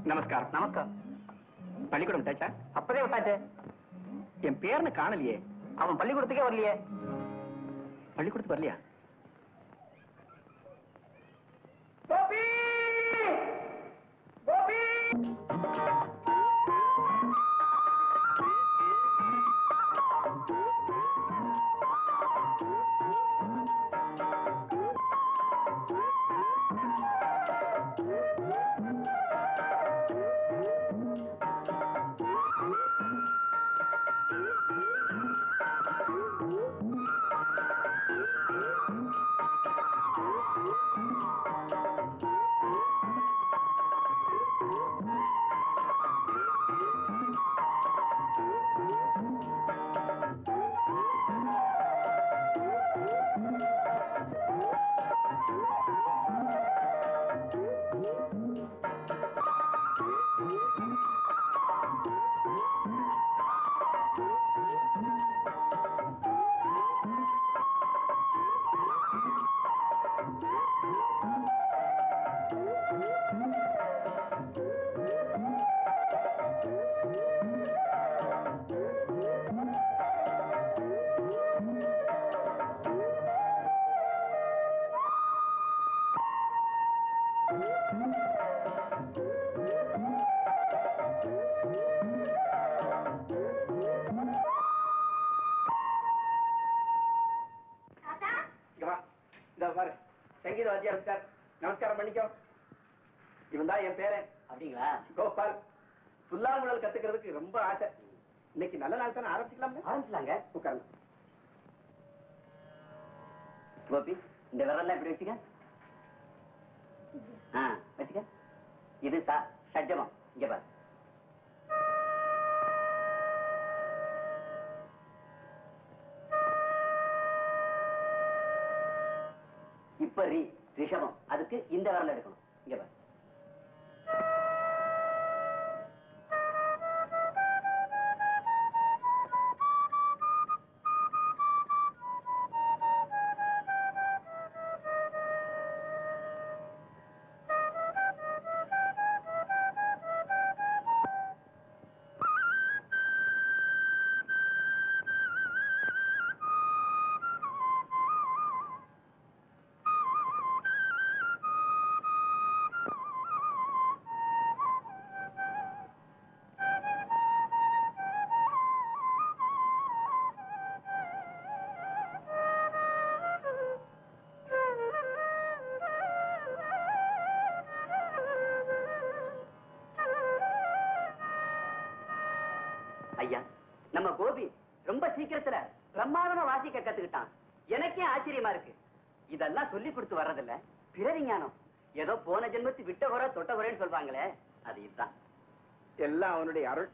நமஸ்காரம். நமஸ்காரம். பள்ளிக்கூடம் விட்டாச்சா? அப்பதே விட்டாச்சு. என் பேர்னு காணலையே. அவன் பள்ளிக்கூடத்துக்கே வரலையே. பள்ளிக்கூடத்துக்கு வரலையா? கோபி! கோபி! சங்கீத வாத்தியார் சார், நமஸ்காரம் பண்ணிக்கோ. இவன் தான் என் பேரன். அப்படிங்களா? கோபால். புல்லாங்குழல் கத்துக்கிறதுக்கு ரொம்ப ஆசை. இன்னைக்கு நல்ல நாள் தானே, ஆரம்பிச்சுக்கலாமே. ஆரம்பிச்சலாங்க. உட்காருங்க. கோபி, இந்த விரல்லாம் இப்படி வச்சுக்க. வச்சுக்க. இது சஜ்ஜமம். இங்க பாரு. இப்ப ரிஷபம். அதுக்கு இந்த விரல் எடுக்கணும். இங்க பாரு. ஐயா, நம்ம கோபி ரொம்ப சீக்கிரத்துல பிரமாதமா வாசிக்க கத்துக்கிட்டான். எனக்கே ஆச்சரியமா இருக்கு. இதெல்லாம் சொல்லி கொடுத்து வர்றதில்ல, பிறவி ஞானம். ஏதோ போன ஜென்மத்து விட்ட குறை தொட்ட குறைன்னு சொல்வாங்களே, அது இதுதான். எல்லாம் அவனுடைய அருள்.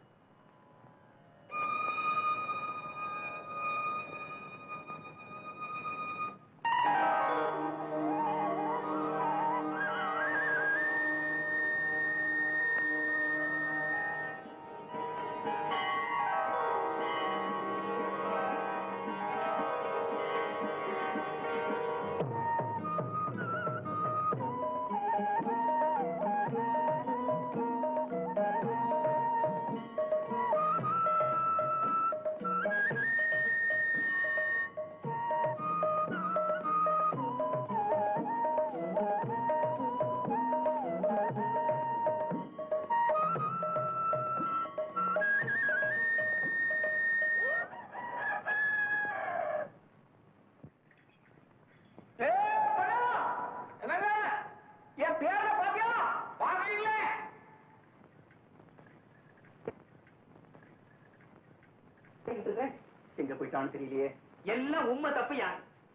எங்க போயிட்டான்னு தெரியலையே. எல்லாம் உண்மை தப்புயா.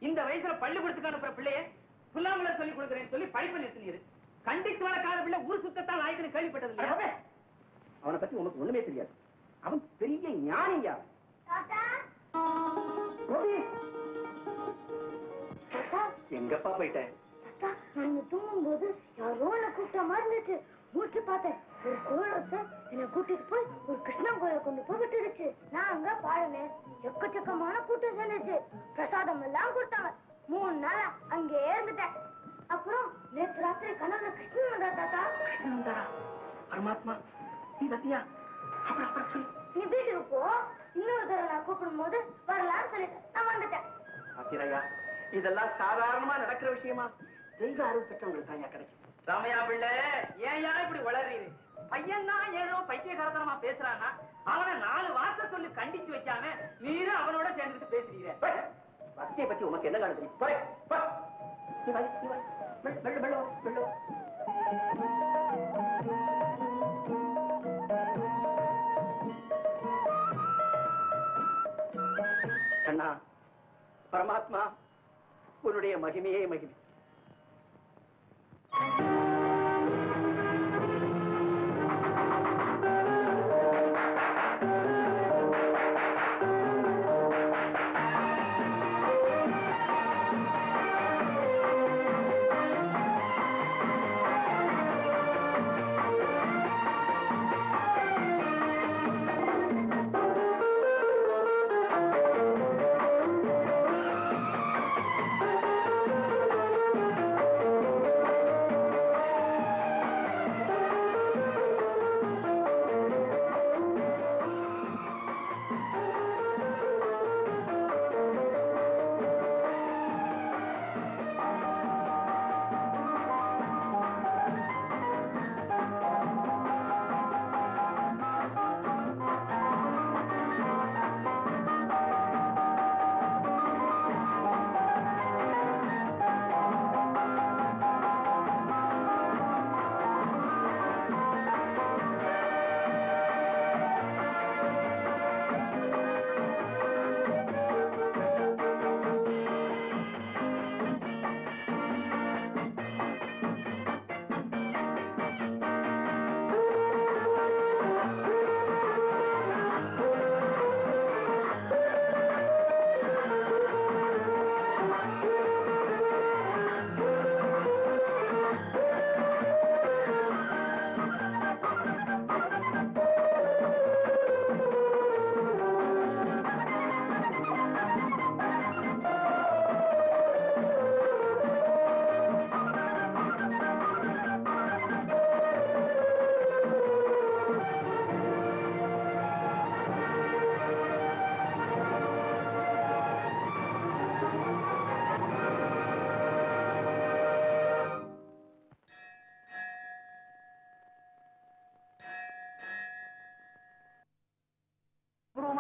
இந்த வயசுல பள்ளிக்கூடத்துக்கு அனுப்புற பிள்ளைய புல்லாங்குழல் சொல்லி கொடுக்குறேன்னு சொல்லி படிப்பு நிறுத்தினீரு. கண்டித்து வர கால பிள்ளை ஊர் சுத்தத்தான் ஆயிடுன்னு கேள்விப்பட்டது இல்லையா? அவனை பத்தி உனக்கு ஒண்ணுமே தெரியாது. அவன் பெரிய ஞானியா. எங்கப்பா போயிட்டேன்? தூங்கும் போது யாரோ கூப்பிட்ட மாதிரி இருந்துச்சு. மூச்சு பார்த்தேன். ஒரு கோலத்தை என்னை கூட்டிட்டு போய் ஒரு கிருஷ்ணன் கோயில கொண்டு போய் விட்டுடுச்சு. நான் அங்க பாருனேன். எக்கச்சக்கமான கூட்டம் சேர்ந்துச்சு. பிரசாதம் எல்லாம் கொடுத்தாங்க. 3 நாள் அங்கே இருந்துட்டேன். அப்புறம் நேற்று ராத்திரி கனவுல கிருஷ்ணன் வந்தா. தாத்தா, கிருஷ்ணன் வந்தாரா? பரமாத்மா, நீ வந்தியா? அப்புறம் சொல்லு. நீ வீட்டுக்கு போ. இன்னொரு தடவை நான் கூப்பிடும் போது வரலாம்னு சொல்லிட்டேன். நான் வந்துட்டேன். அத்திரையா, இதெல்லாம் சாதாரணமா நடக்கிற விஷயமா? தெய்வ அருள் பெற்றவங்களுக்கு தான் கிடைக்கும். ராமையா பிள்ளை, ஏன் இப்படி வளர்றீரு? பையன் தான் ஏதோ பைத்தியகாரத்தனமா பேசுறான்னா அவனை 4 வார்த்தை சொல்லி கண்டிச்சு வைக்காம நீரும் அவனோட சேர்ந்துட்டு பேசுறீங்க. பக்தியை பத்தி உனக்கு என்ன காணுது? கண்ணா, பரமாத்மா உன்னுடைய மகிமையே மகிமை.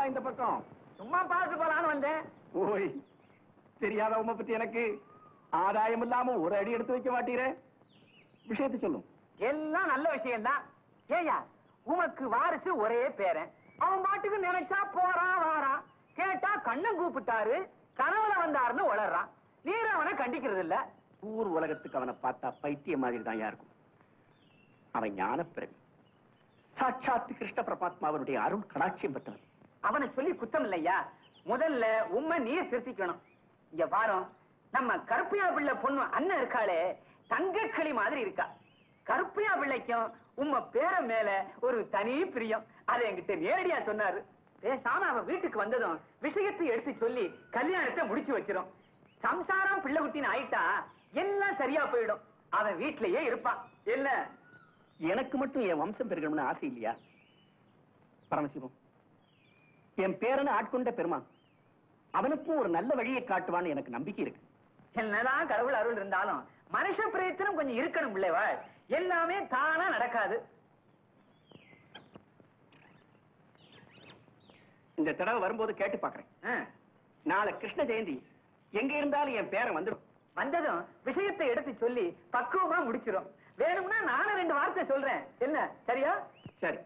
இந்த பக்கம் சும்மா பார்த்து போலான்னு வந்தேன். ஓய், தெரியாதவங்க பத்தி எனக்கு ஆதாயம் இல்லாம ஒரு அடி எடுத்து வைக்க மாட்டீரே. விஷயத்தை சொல்லும். எல்லாம் நல்ல விஷயம்தான். ஏயா, உமக்கு வாரிசு ஒரே பேரன். அவன் பாட்டுக்கு நினைச்சா போறான் வாரான். கேட்டா கண்ணன் கூப்பிட்டாரு, கனவுல வந்தாருன்னு உளறான். நீர் அவனை கண்டிக்கிறது இல்ல. ஊர் உலகத்துக்கு அவனை பார்த்தா பைத்திய மாதிரி தான் இருக்கும். அவன் ஞானப்பிரவி, சாட்சாத்து கிருஷ்ண பரமாத்மாவனுடைய அருள் கடாட்சியம் பெற்றவன். அவனை சொல்லி குத்தம் இல்லையா. முதல்ல உண்மை நீர் திருத்திக்கணும். இங்க பாரும், நம்ம கருப்பையா பிள்ளை பொண்ணு அண்ணன் இருக்காளே, தங்கக்கிளி மாதிரி இருக்கா. கருப்பையா பிள்ளைக்கும் உம்ம பேர மேல ஒரு தனி பிரியம். அதை என்கிட்ட நேரடியா சொன்னாரு. பேசாம அவன் வீட்டுக்கு வந்ததும் விஷயத்தை எடுத்து சொல்லி கல்யாணத்தை முடிச்சு வச்சிரும். சம்சாரம் பிள்ளை குட்டின்னு ஆயிட்டா எல்லாம் சரியா போயிடும். அவன் வீட்டிலேயே இருப்பான். என்ன, எனக்கு மட்டும் என் வம்சம் பெருகணும்னு ஆசை இல்லையா? பரமசிவம், என் பேரனை ஆட்கொண்ட பெருமான் அவனுக்கும் ஒரு நல்ல வழியை காட்டுவான்னு எனக்கு நம்பிக்கை இருக்கு. என்னதான் கடவுள் அருள் இருந்தாலும் மனுஷ பிரயத்தனம் கொஞ்சம் இருக்கணும் பிள்ளைவா. எல்லாமே தானா நடக்காது. இந்த தடவை வரும்போது கேட்டு பாக்குறேன். நாளை கிருஷ்ண ஜெயந்தி, எங்க இருந்தாலும் என் பேரன் வந்துடும். வந்ததும் விஷயத்தை எடுத்து சொல்லி பக்குவமா முடிச்சிடும். வேணும்னா நானும் 2 வார்த்தை சொல்றேன். என்ன, சரியா? சரி.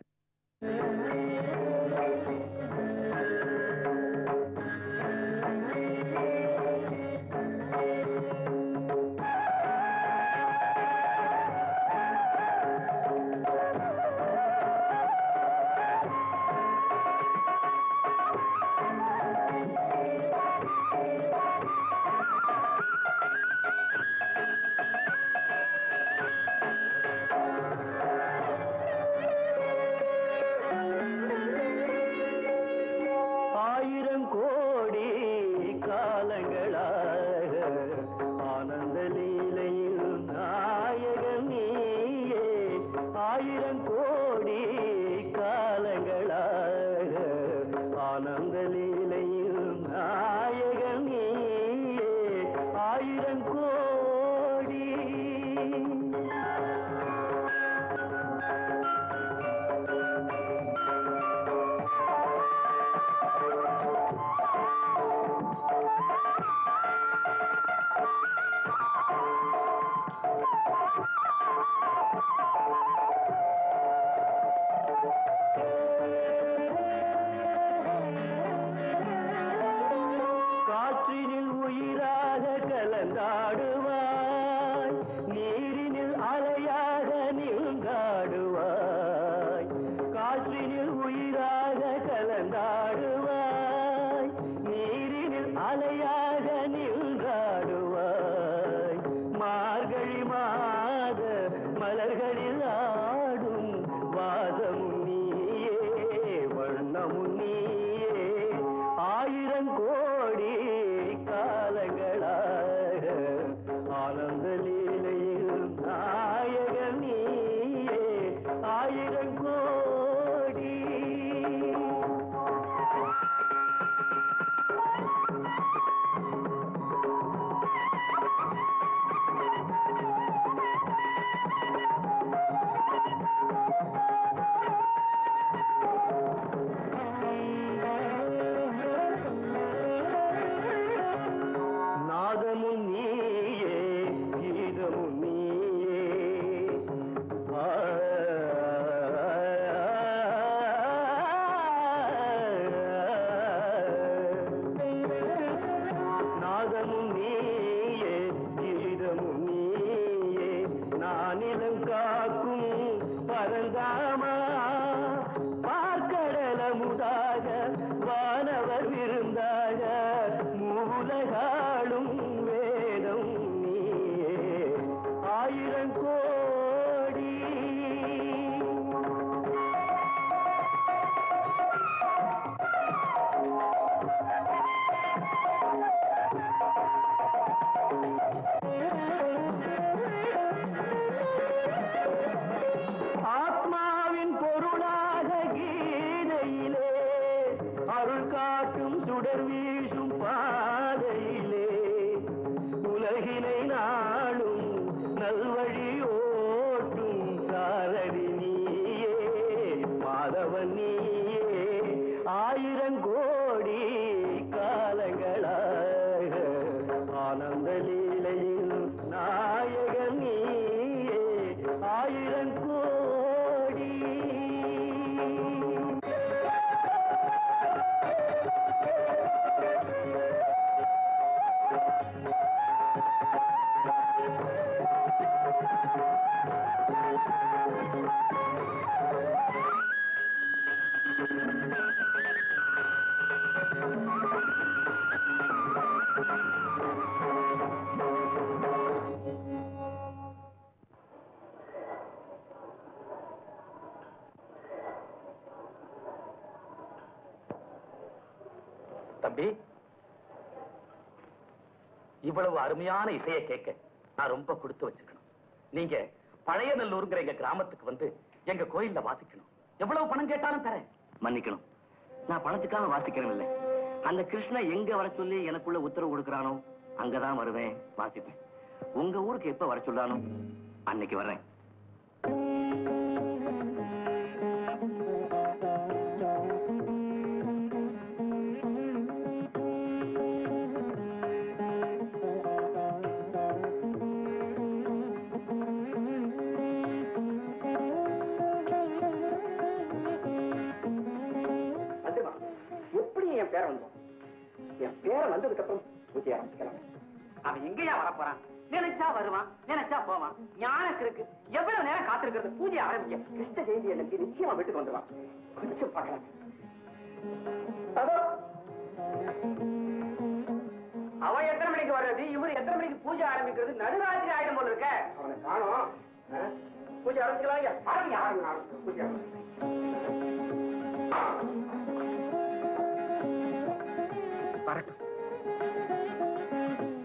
மாதவன் நீயே ஆயிரங்கோடி காலங்களாக ஆனந்த லீலையின் நாயகன் நீயே ஆயிரங்கோடி. தம்பி, இவ்வளவு அருமையான இசையை கேட்க நான் ரொம்ப கொடுத்து வச்சிருக்கணும். நீங்க பழைய நல்லூருங்கிற எங்க கிராமத்துக்கு வந்து எங்க கோயில்ல வாசிக்கணும். எவ்வளவு பணம் கேட்டாலும் தரேன். மன்னிக்கணும், நான் பணத்துக்காக வாசிக்கிறேன் இல்லை. அந்த கிருஷ்ணன் எங்க வர சொல்லி எனக்குள்ள உத்தரவு கொடுக்கறானோ அங்கதான் வருவேன், வாசிப்பேன். உங்க ஊருக்கு எப்ப வர சொல்லானோ அன்னைக்கு வர்றேன். பேரை வந்தோம். என் பேரை வந்ததுக்கு அப்புறம் பூஜை ஆரம்பிக்கலாம். அவன் எங்கேயா வரப்போறான்? நினைச்சா வருவான், நினைச்சா போவான். ஞானக்கு இருக்கு. எவ்வளவு நேரம் காத்திருக்கிறது? பூஜை ஆரம்பிக்க. கிருஷ்ண ஜெயந்தி எனக்கு நிச்சயமா வீட்டுக்கு வந்துடுவான். கொஞ்சம் பார்க்கலாம். அவன் எத்தனை மணிக்கு வர்றது, இவரு எத்தனை மணிக்கு பூஜை ஆரம்பிக்கிறது? நடுராத்திரி ஆயிடும் போல இருக்க. அவனை காணோம். பூஜை ஆரம்பிக்கலாம். ஆரம்பிக்க பூஜை ஆரம்பிச்சு வரட்டும்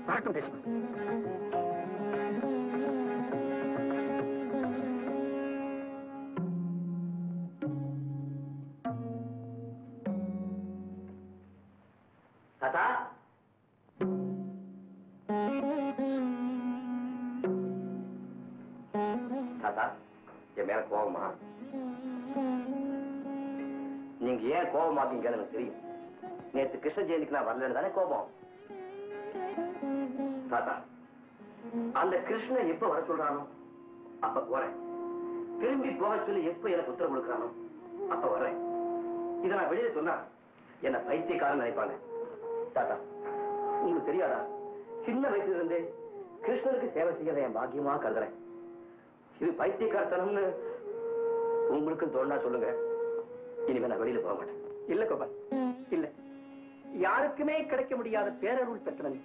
வரட்டும் பேசுவோம். தாத்தா, தாத்தா, என் மேல கோபமா? நீங்க ஏன் கோபமாக்கீங்கன்னு எனக்கு தெரியும். நேற்று கிருஷ்ண ஜெயந்திக்கு நான் வரலன்னு தானே கோபம். தாத்தா, அந்த கிருஷ்ணன் எப்ப வர சொல்றானோ அப்ப போறேன். திரும்பி போக சொல்லி எப்ப எனக்கு உத்தரவு கொடுக்கறானோ அப்ப வர்றேன். இதை நான் வெளியில சொன்னா என்ன பைத்தியக்காரன் நினைப்பாங்க. தாத்தா, உங்களுக்கு தெரியாதா, சின்ன வயசுல இருந்தே கிருஷ்ணருக்கு சேவை செய்யறத என் பாக்கியமா கருதுறேன். இது பைத்தியக்காரத்தனம்னு உங்களுக்கும் தோணுனா சொல்லுங்க. இனிமே நான் வெளியில போக மாட்டேன். இல்ல கோபால், இல்ல. யாருக்குமே கிடைக்க முடியாத பேரருள் பெற்றவன்.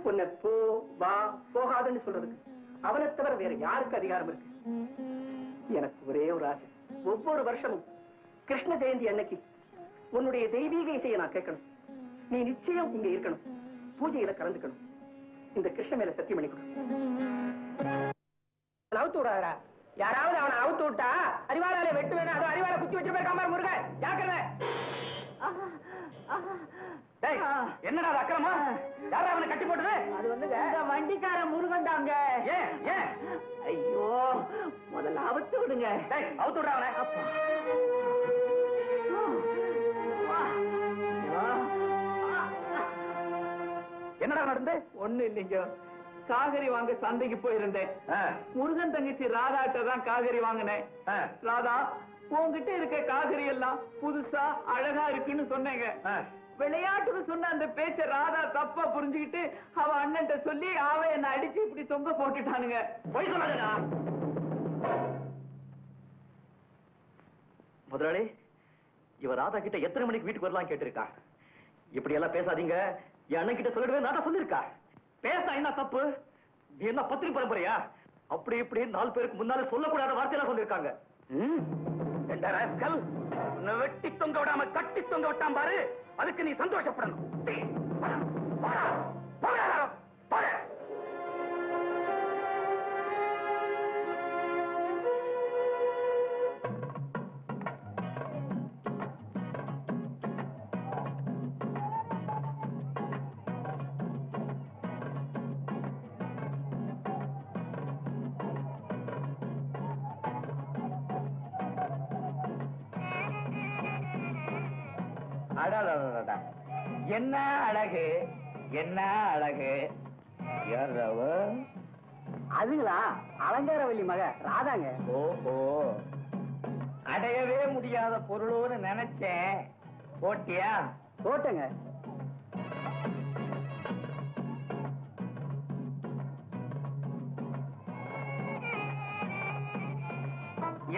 உன்னை போ வா போகாதுன்னு சொல்றதுக்கு அவனை தவிர வேற யாருக்கு அதிகாரம் இருக்கு? எனக்கு ஒரே ஒரு ஆசை, ஒவ்வொரு வருஷமும் கிருஷ்ண ஜெயந்தி அன்னைக்கு உன்னுடைய தெய்வீக இசையை நான் கேட்கணும். நீ நிச்சயம் இங்க இருக்கணும், பூஜையில கலந்துக்கணும். இந்த கிருஷ்ண மேல சத்தியம் பண்ணி கொடு. அவுத்து விடாதடா. யாராவது அவனை அவுத்து விட்டா அறிவாளால வெட்டு வேணும். அதோ அறிவாளை குத்தி வச்சிருப்பா காமார் முருகன், ஜாக்கிரதை. என்னடா அக்கிரமா? யாரா அவனை கட்டி போட்டது? அது வந்து வண்டிக்கார முருகன் தாங்க. ஏன் ஏன்? ஐயோ, முதல்ல அவுத்து விடுங்க. அவுத்து விடுற அவனை. என்னடா நடந்து? ஒண்ணு இல்லைங்க, காகரி வாங்க சந்தைக்கு போயிருந்தேன். முருகன் தங்கச்சி ராதாட்ட தான் காகரி வாங்கினேன். ராதா, உங்ககிட்ட இருக்க காகரி எல்லாம் புதுசா அழகா இருக்குன்னு சொன்னேங்க. விளையாட்டுன்னு சொன்ன அந்த பேச்ச ராதா தப்பா புரிஞ்சுக்கிட்டு அவ அண்ணன்ட்ட சொல்லி அவ என்ன அடிச்சு இப்படி தொங்க போட்டுட்டானுங்க. போய் சொல்லாதடா முதலாளி. இவ ராதா கிட்ட எத்தனை மணிக்கு வீட்டுக்கு வரலாம் கேட்டிருக்கா. இப்படி எல்லாம் பேசாதீங்க. என் அண்ணன் கிட்ட சொல்லிடுவே நான் சொல்லிருக்கா. பேச என்ன தப்பு? நீ என்ன பத்திரி பரம்பரையா? அப்படி இப்படி 4 பேருக்கு முன்னால சொல்லக்கூடாத வார்த்தையெல்லாம் சொல்லிருக்காங்க. வெட்டி தொங்க விடாம கட்டி தொங்க விட்டான் பாரு, அதுக்கு நீ சந்தோஷப்படணும். அடடடடா. என்ன அழகு, என்ன அழகு. யாரவ? அதுங்களா அலங்காரவல்லி மக ராதாங்க. ஓஹோ, அடையவே முடியாத பொருளோன்னு நினைச்சேன். போட்டியா? போட்டங்க.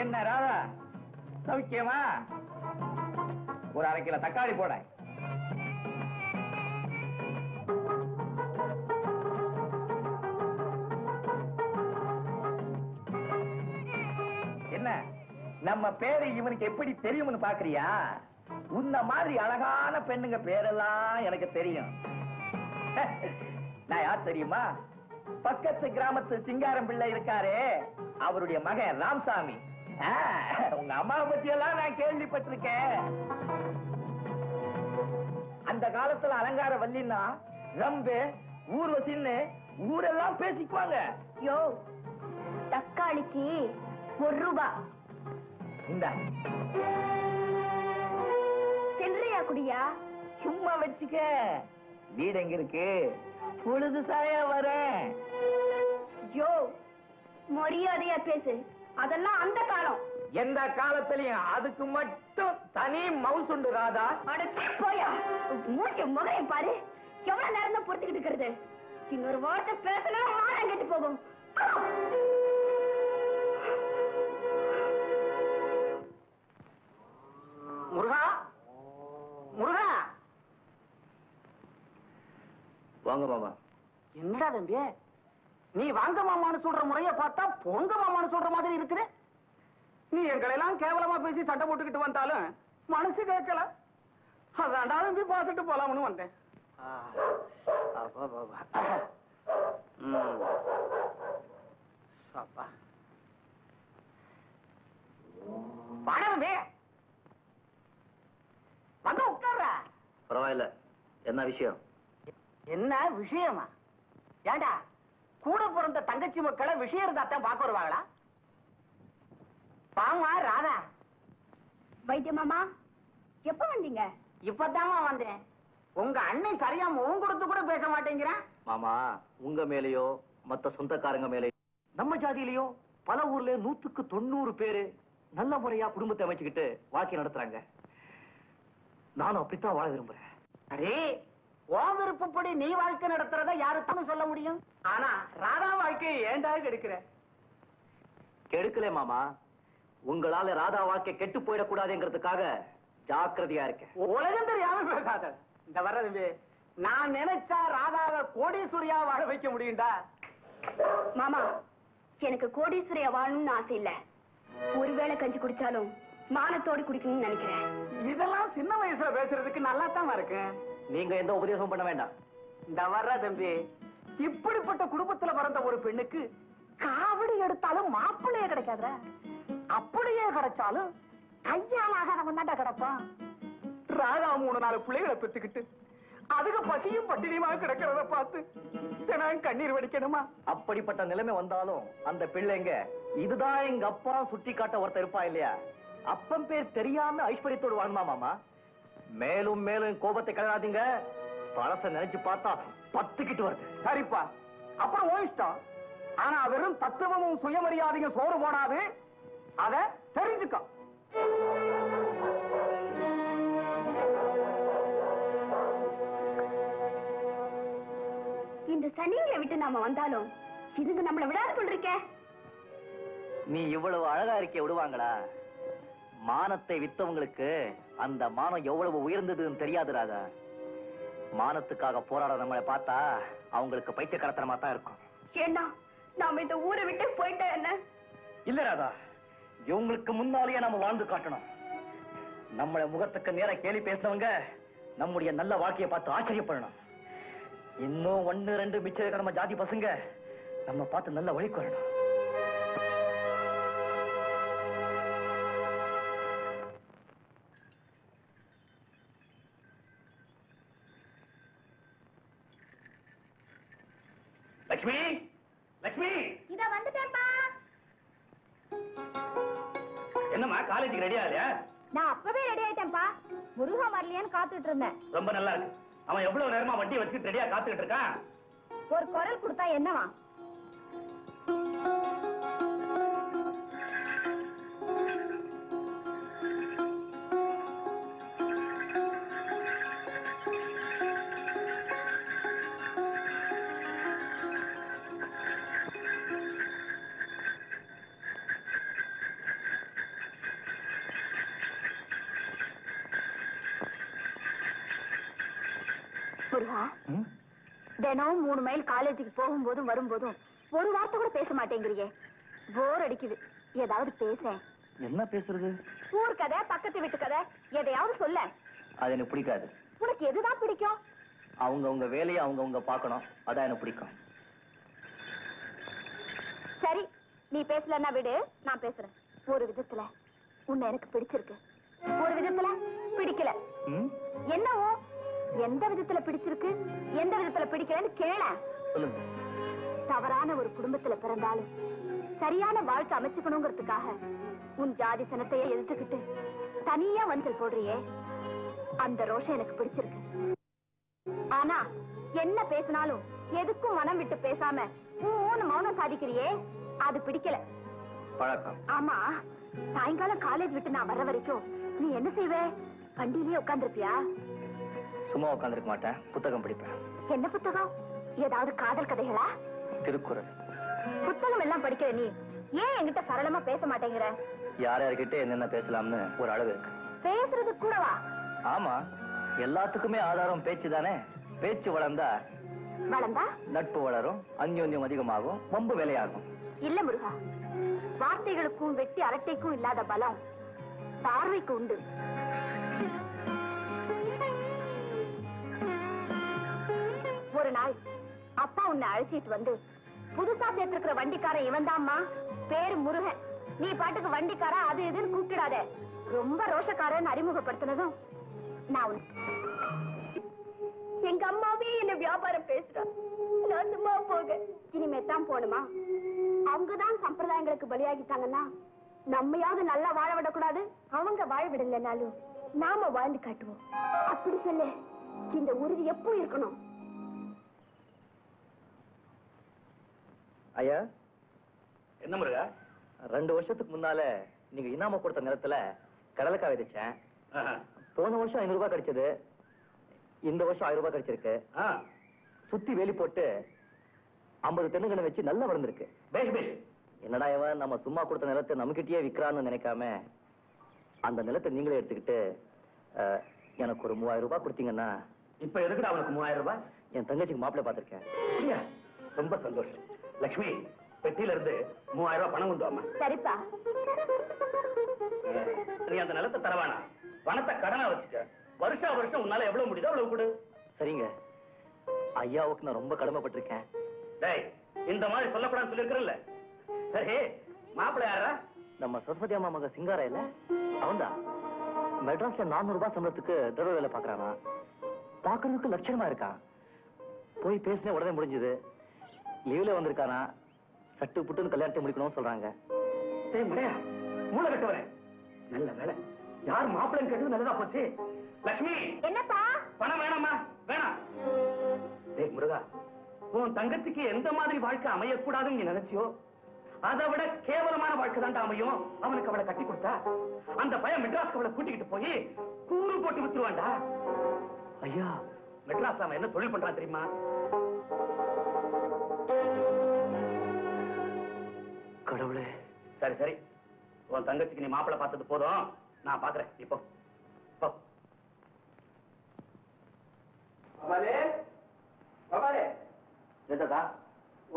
என்ன ராதா, சௌக்கியமா? ஒரு 1/2 கிலோ தக்காளி போட. என்ன நம்ம பேரு இவனுக்கு எப்படி தெரியும்னு பாக்குறியா? உன்ன மாதிரி அழகான பெண்ணுங்க பேரெல்லாம் எனக்கு தெரியும். நான் யார் தெரியுமா? பக்கத்து கிராமத்து சிங்காரம் பிள்ளை இருக்காரே, அவருடைய மகன் ராமசாமி. உங்க அம்மாவை பத்தி எல்லாம் நான் கேள்விப்பட்டிருக்கேன். அந்த காலத்துல அலங்கார வல்லின்னா ரம்பு ஊர்வசின்னு ஊரெல்லாம் பேசிக்குவாங்க. யோ, தக்காளிக்கு 1 ரூபா. இந்த சென்றியா குடியா? சும்மா வச்சுக்க. வீடு எங்க இருக்கு? பொழுது சாயா வரேன். யோ, மரியாதையா பேசு. அதெல்லாம் அந்த காலம். எந்த காலத்திலயும் அதுக்கு மட்டும் தனி மவுஸ் உண்டு ராதா. அடச்சி போயா, மூஞ்சி முகரை பாரு. எவ்வளவு நேரம் தான் பொறுத்துக்கிட்டு இருக்கிறது? இன்னொரு வார்த்தை பேசினா மானம் கெட்டு போகும். முருகா, முருகா. வாங்க மாமா. என்னடா தம்பி, நீ வாங்க மாமான்னு சொல்ற முறைய பார்த்தா பொங்க மாமான்னு சொல்ற மாதிரி இருக்குது. நீ எங்களை எல்லாம் கேவலமா பேசி சண்டை போட்டுக்கிட்டு வந்தாலும் மனசு கேட்கல. அதான்டா தம்பி பார்த்துட்டு போலாம்னு வந்தேன். வாடவே வந்து உட்கார்ற. பரவாயில்ல. என்ன விஷயம்? என்ன விஷயமா? ஏண்டா, கூட பிறந்த தங்கச்சி மக்களை விஷயம் இருந்தாத்தான் பார்க்க வருவாங்களா? வாமா ராதா. வைத்திய மாமா, எப்ப வந்தீங்க? இப்பதாமா வந்தேன். உங்க அண்ணன் சரியா முகம் கொடுத்து கூட பேச மாட்டேங்கிறேன். மாமா, உங்க மேலேயோ மத்த சொந்தக்காரங்க மேலேயோ நம்ம ஜாதியிலயோ பல ஊர்ல 100க்கு 90 பேரு நல்ல முறையா குடும்பத்தை அமைச்சுக்கிட்டு வாழ்க்கை நடத்துறாங்க. நானும் அப்படித்தான் வாழ விரும்புறேன். அரே, உன் விருப்பப்படி நீ வாழ்க்கை நடத்துறத யாருக்கும் சொல்ல முடியும். ஆனா ராதா வாழ்க்கையை ஏண்டா கெடுக்கிற? கெடுக்கல மாமா. உங்களால ராதா வாழ்க்கை கெட்டு போயிடக்கூடாதுங்கிறதுக்காக ஜாக்கிரதையா இருக்கேன். உலகம் தெரியாம பேசாத. இந்த வர்றது நான் நினைச்சா ராதாவை கோடீஸ்வரியா வாழ வைக்க முடியும்டா. மாமா, எனக்கு கோடீஸ்வரியா வாழணும்னு ஆசை இல்ல. ஒருவேளை கஞ்சி குடிச்சாலும் மானத்தோடு குடிக்கணும்னு நினைக்கிறேன். இதெல்லாம் சின்ன வயசுல பேசுறதுக்கு நல்லா தான் இருக்கு. நீங்க எந்த உபதேசம் பண்ண வேண்டாம். இந்த வர்ற தம்பி, இப்படிப்பட்ட குடும்பத்துல பிறந்த ஒரு பெண்ணுக்கு காவடி எடுத்தாலும் மாப்பிள்ளையே கிடைக்காத. அப்படியே கிடைச்சாலும் கையாலாக அவன் தாண்டா கிடப்பான். ராதா 3-4 பிள்ளைகளை பெற்றுக்கிட்டு அதுக்கு பசியும் பட்டினியுமா கிடக்கிறத பார்த்து நான் கண்ணீர் வடிக்கணுமா? அப்படிப்பட்ட நிலைமை வந்தாலும் அந்த பிள்ளைங்க இதுதான் எங்க அப்பா சுட்டி காட்ட ஒருத்தர் இருப்பா இல்லையா? அப்பன் பேர் தெரியாம ஐஸ்வர்யத்தோடு வாழ்மா மாமா. மேலும் மேலும் கோபத்தை கிளறாதீங்க. பழச நினைச்சு பார்த்தா 10 கிட்ட வருது. சரிப்பா, அப்புறம் ஓ இஷ்டம். ஆனா வெறும் தத்துவமும் சுயமரியாதையும் சோறு போடாது. அத தெரிஞ்சுக்க. இந்த சனிங்களை விட்டு நாம வந்தாலும் இதுங்க நம்மள விடாது கொண்டிருக்க. நீ இவ்வளவு அழகா இருக்க விடுவாங்களா? மானத்தை வித்தவங்களுக்கு அந்த மானம் எவ்வளவு உயர்ந்ததுன்னு தெரியாது ராதா. மானத்துக்காக போராட நம்மளை பார்த்தா அவங்களுக்கு பைத்தியக்காரத்தனமா தான் இருக்கும். ஏன்னா நாம இந்த ஊரை விட்டு போயிட்டா என்ன? இல்ல ராதா, இவங்களுக்கு முன்னாலேயே நம்ம வாழ்ந்து காட்டணும். நம்மள முகத்துக்கு நேர கேலி பேசினவங்க நம்முடைய நல்ல வாழ்க்கையை பார்த்து ஆச்சரியப்படணும். இன்னும் 1-2 மிச்சம் இருக்கிற நம்ம ஜாதி பசங்க நம்ம பார்த்து நல்ல வழிக்கு வரணும். லட்சுமி, லட்சுமி, இத வந்துட்டேன்ப்பா. என்னம்மா காலேஜுக்கு ரெடியா இல்லையா? நான் அப்பவே ரெடி ஆயிட்டேன்ப்பா. முருகன் வரலையான்னு காத்துட்டு இருந்தேன். ரொம்ப நல்லா இருக்கு. அவன் எவ்வளவு நேரமா வண்டியை வச்சுட்டு ரெடியா காத்துக்கிட்டு இருக்கான். ஒரு குரல் கொடுத்தா என்னவா? முருகா, தினம் 3 மைல் காலேஜுக்கு போகும்போதும் வரும்போதும் ஒரு வார்த்தை கூட பேச மாட்டேங்கிறியே. போர் அடிக்குது. ஏதாவது பேச. என்ன பேசுறது? ஊர் கதை, பக்கத்து வீட்டு கதை, எதையாவது சொல்ல. அது எனக்கு பிடிக்காது. உனக்கு எதுதான் பிடிக்கும்? அவங்க வேலையை அவங்க பார்க்கணும். அதான் எனக்கு பிடிக்கும். சரி, நீ பேசலன்னா விடு, நான் பேசுறேன். ஒரு விதத்துல உன்னை எனக்கு பிடிச்சிருக்கு, ஒரு விதத்துல பிடிக்கல. என்னவோ எந்த விதத்துல பிடிச்சிருக்கு, எந்த விதத்துல பிடிக்கலன்னு கேள. சொல்லுங்க. தவறான ஒரு குடும்பத்துல பிறந்தாலும் சரியான வாழ்க்கை அமைச்சுக்கணுங்கிறதுக்காக உன் ஜாதி சனத்தையே எதிர்த்துக்கிட்டு தனியா வஞ்சல் போடுறியே, அந்த ரோஷம் எனக்கு பிடிச்சிருக்கு. ஆனா என்ன பேசினாலும் எதுக்கும் மனம் விட்டு பேசாம மௌனம் சாதிக்கிறியே, அது பிடிக்கல. பழக்கம். ஆமா, சாயங்காலம் காலேஜ் விட்டு நான் வர்ற வரைக்கும் நீ என்ன செய்வ? வண்டியிலேயே உட்கார்ந்துருப்பியா? சும்மா உட்காந்துருக்க மாட்டேன், புத்தகம் படிப்பேன். என்ன புத்தகம்? ஏதாவது காதல் கதைகளா? திருக்குறள். புத்தகம் எல்லாம் படிக்கிற நீ ஏன் என்கிட்ட சரளமா பேச மாட்டேங்கிற? யார்கிட்ட என்னென்ன பேசலாம்னு ஒரு அளவு இருக்கு. பேசுறது கூடவா? ஆமா, எல்லாத்துக்குமே ஆதாரம் பேச்சு தானே. பேச்சு வளர்ந்தா நட்பு வளரும், அந்யோன்யம் அதிகமாகும், வம்பு வேலையாகும். இல்ல முருகா, வார்த்தைகளுக்கும் வெட்டி அரட்டைக்கும் இல்லாத பலம் பார்வைக்கு உண்டு. ஒரு நாள் அப்பா உன்னை அழைச்சிட்டு வந்து, புதுசா சேர்த்திருக்கிற வண்டிக்காரன் இவன் தான்மா, பேரு முருகன், நீ பாட்டுக்கு வண்டிக்காரா அது இதுன்னு கூப்பிடாத, ரொம்ப ரோஷக்காரன் அறிமுகப்படுத்தினதும் நான் எங்க அம்மாவே என்ன வியாபாரம் பேசுறா, நான் சும்மா போக. இனிமே தான் போணுமா? அவங்கதான் சம்பிரதாயங்களுக்கு பலியாகிட்டாங்கன்னா நம்மையாவது நல்லா வாழ விடக்கூடாது. அவங்க வாழ விடலனாலும் நாம வாழ்ந்து காட்டுவோம். அப்படி சொல்லு. இந்த உறுதி எப்போ இருக்கணும்? ஐயா, என்ன முருகா? 2 வருஷத்துக்கு முன்னால நீங்க இனாம கொடுத்த நிலத்துல கடலைக்காய் விதைச்சேன். போன வருஷம் 500 ரூபாய் கிடைச்சது. இந்த வருஷம் 1000 ரூபாய் கிடைச்சிருக்கு. சுத்தி வேலி போட்டு 50 தென்னுகணை வச்சு நல்லா வளர்ந்துருக்கு. என்னடா இவன் நம்ம சும்மா கொடுத்த நிலத்தை நம்மகிட்டயே விக்கிறான்னு நினைக்காம அந்த நிலத்தை நீங்களே எடுத்துக்கிட்டு எனக்கு ஒரு 3000 ரூபாய் கொடுத்தீங்கன்னா. இப்ப எதுக்குடா அவனுக்கு 3000 ரூபாய்? என் தங்கச்சிக்கு மாப்பிள்ளை பார்த்திருக்கேன். ரொம்ப சந்தோஷம். லட்சுமி, பெட்டியில இருந்து 3000 ரூபாய் பணம் கொண்டு வாமா. சரிப்பா. நீ அந்த நிலத்தை தரவானா, பணத்தை கடனா வச்சுக்க. வருஷா வருஷம் உன்னால எவ்வளவு முடியுதோ அவ்வளவு கொடு. சரிங்க. ஐயாவுக்கு நான் ரொம்ப கடமைப்பட்டிருக்கேன். டேய், இந்த மாதிரி சொல்லக்கூடாதுன்னு சொல்லிருக்கிறல்ல. சரி, மாப்பிள்ளை யாரா? நம்ம சரஸ்வதி அம்மா மக சிங்காரா இல்ல, அவன்தான். மெட்ராஸ்ல 400 ரூபாய் சம்பளத்துக்கு தடவை வேலை பாக்குறானா. பாக்குறதுக்கு லட்சணமா இருக்கான். போய் பேசின உடனே முடிஞ்சது. லீவ்ல வந்திருக்கானா. சட்டு புட்டுன்னு கல்யாணத்தை முடிக்கணும்னு சொல்றாங்க. டேய் முறையா, மூளை கட்டவரேன். நல்ல வேலை, யார் மாப்பிள்ளைன்னு கேட்டது நல்லதா போச்சு. லட்சுமி, என்னப்பா? பணம் வேணாமா? வேணாம். டேய் முருகா, உன் தங்கச்சிக்கு எந்த மாதிரி வாழ்க்கை அமையக்கூடாதுன்னு நீ நினைச்சியோ அதை விட கேவலமான வாழ்க்கை தான் அமையும். அவனுக்கு அவளை கட்டி கொடுத்தா அந்த பையன் மெட்ராஸ்க்கு அவளை கூட்டிக்கிட்டு போய் கூறு போட்டு வித்துருவான்டா. ஐயா, மெட்ராஸ் அவன் என்ன தொழில் பண்றான் தெரியுமா? கடவுளே. சரி சரி, உன் தங்கச்சிக்கு நீ மாப்பிள்ளை பார்த்தது போதும், நான் பாக்குறேன். இப்போ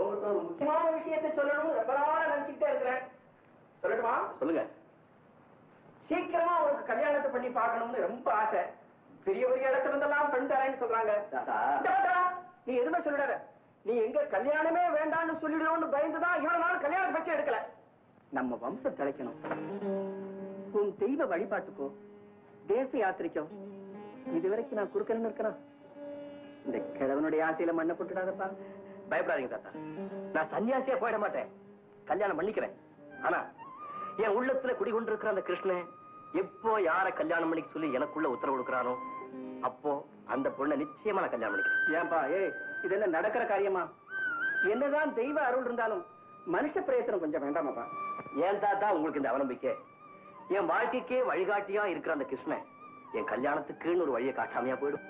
உங்களுக்கு ஒரு முக்கியமான விஷயத்தை சொல்லணும் ரொம்ப நாளா நினைச்சுக்கிட்டே இருக்கிறேன். சொல்லட்டுமா? சொல்லுங்க. சீக்கிரமா உங்களுக்கு கல்யாணத்தை பண்ணி பார்க்கணும்னு ரொம்ப ஆசை. பெரிய பெரிய இடத்துல இருந்தெல்லாம் பெண் தரேன்னு சொல்றாங்க. நீ எதுவுமே சொல்லிடாத. நீ எங்க கல்யாணமே வேண்டாம்னு சொல்லிடுவோம்னு பயந்துதான் இவ்வளவு நாள் கல்யாணம் பற்றி எடுக்கல. நம்ம வம்சம் தலைக்கணும். உன் தெய்வ வழிபாட்டுக்கோ தேச யாத்திரைக்கும் இதுவரைக்கும் நான் குறுக்கணும்னு இருக்கிறேன். இந்த கிழவனுடைய ஆசையில மண்ணை போட்டுடாதப்பா. பயப்படாதீங்க தாத்தா, நான் சன்னியாசியா போயிட மாட்டேன். கல்யாணம் பண்ணிக்கிறேன். ஆனா என் உள்ளத்துல குடிகொண்டிருக்கிற அந்த கிருஷ்ணன் எப்போ யார கல்யாணம் பண்ணிக்க சொல்லி எனக்குள்ள உத்தரவு கொடுக்கறானோ அப்போ அந்த பொண்ணை நிச்சயமா நான் கல்யாணம் பண்ணிக்கிறேன். ஏன்பா இது என்ன நடக்கிற காரியமா? என்னதான் தெய்வ அருள் இருந்தாலும் மனுஷ பிரயத்தனம் கொஞ்சம் வேண்டாமாப்பா. ஏன் தாத்தா உங்களுக்கு இந்த அவநம்பிக்கை? என் வாழ்க்கைக்கே வழிகாட்டியா இருக்கிற அந்த கிருஷ்ணன் என் கல்யாணத்துக்குன்னு ஒரு வழியை காட்டாமையா போயிடும்.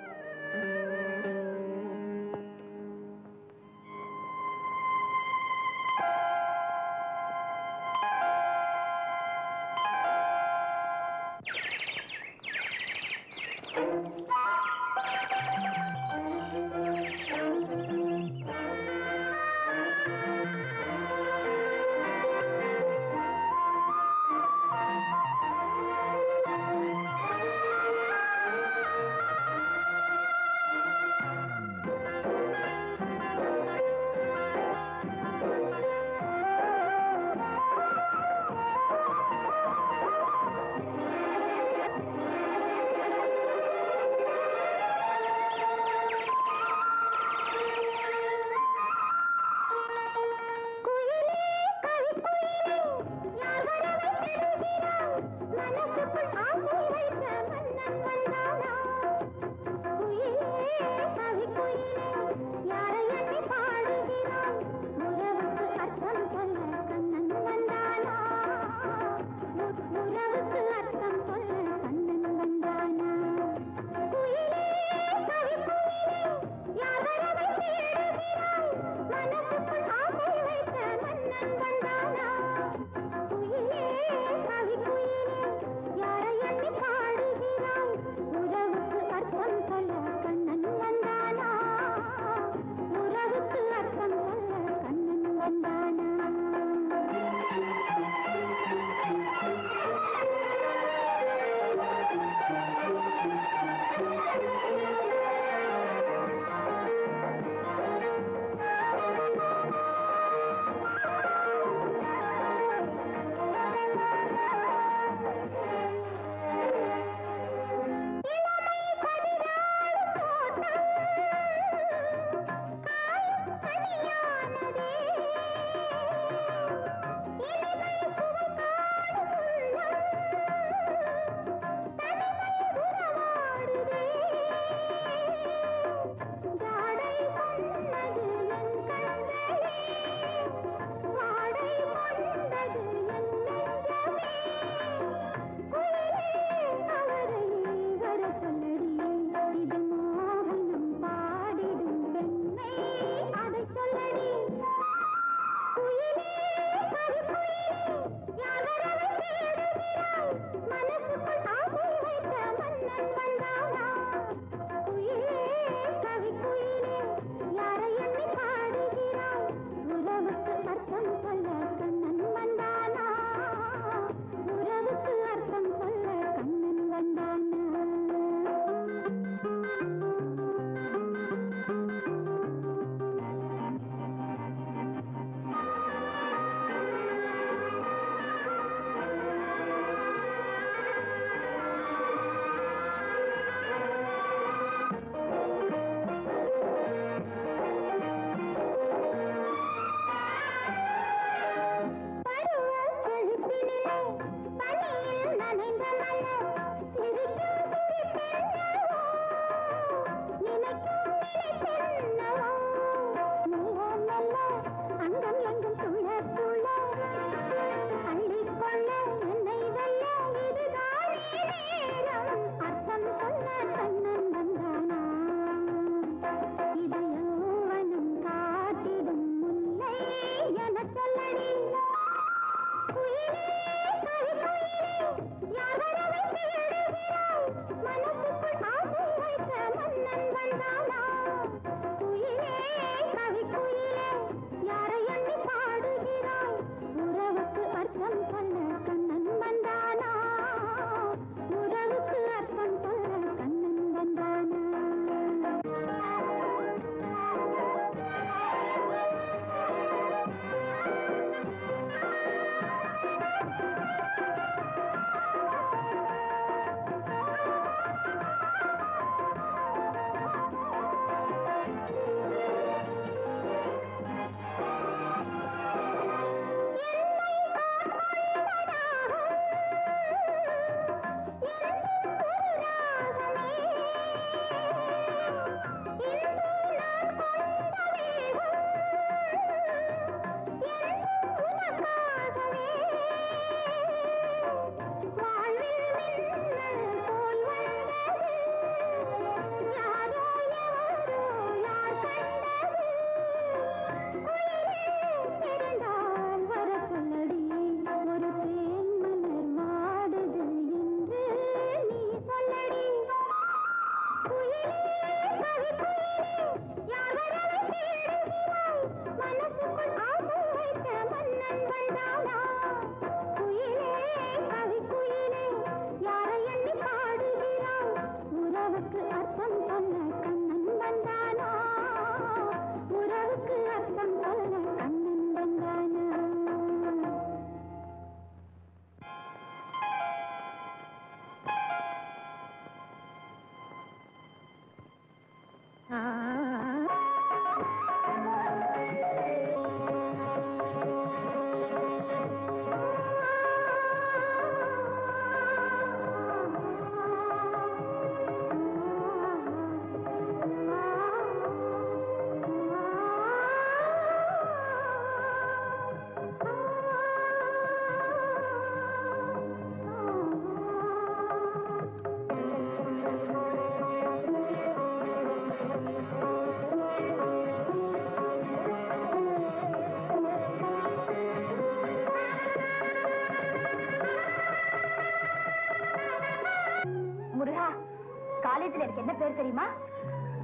காலேஜ்ல எனக்கு என்ன பேர் தெரியுமா?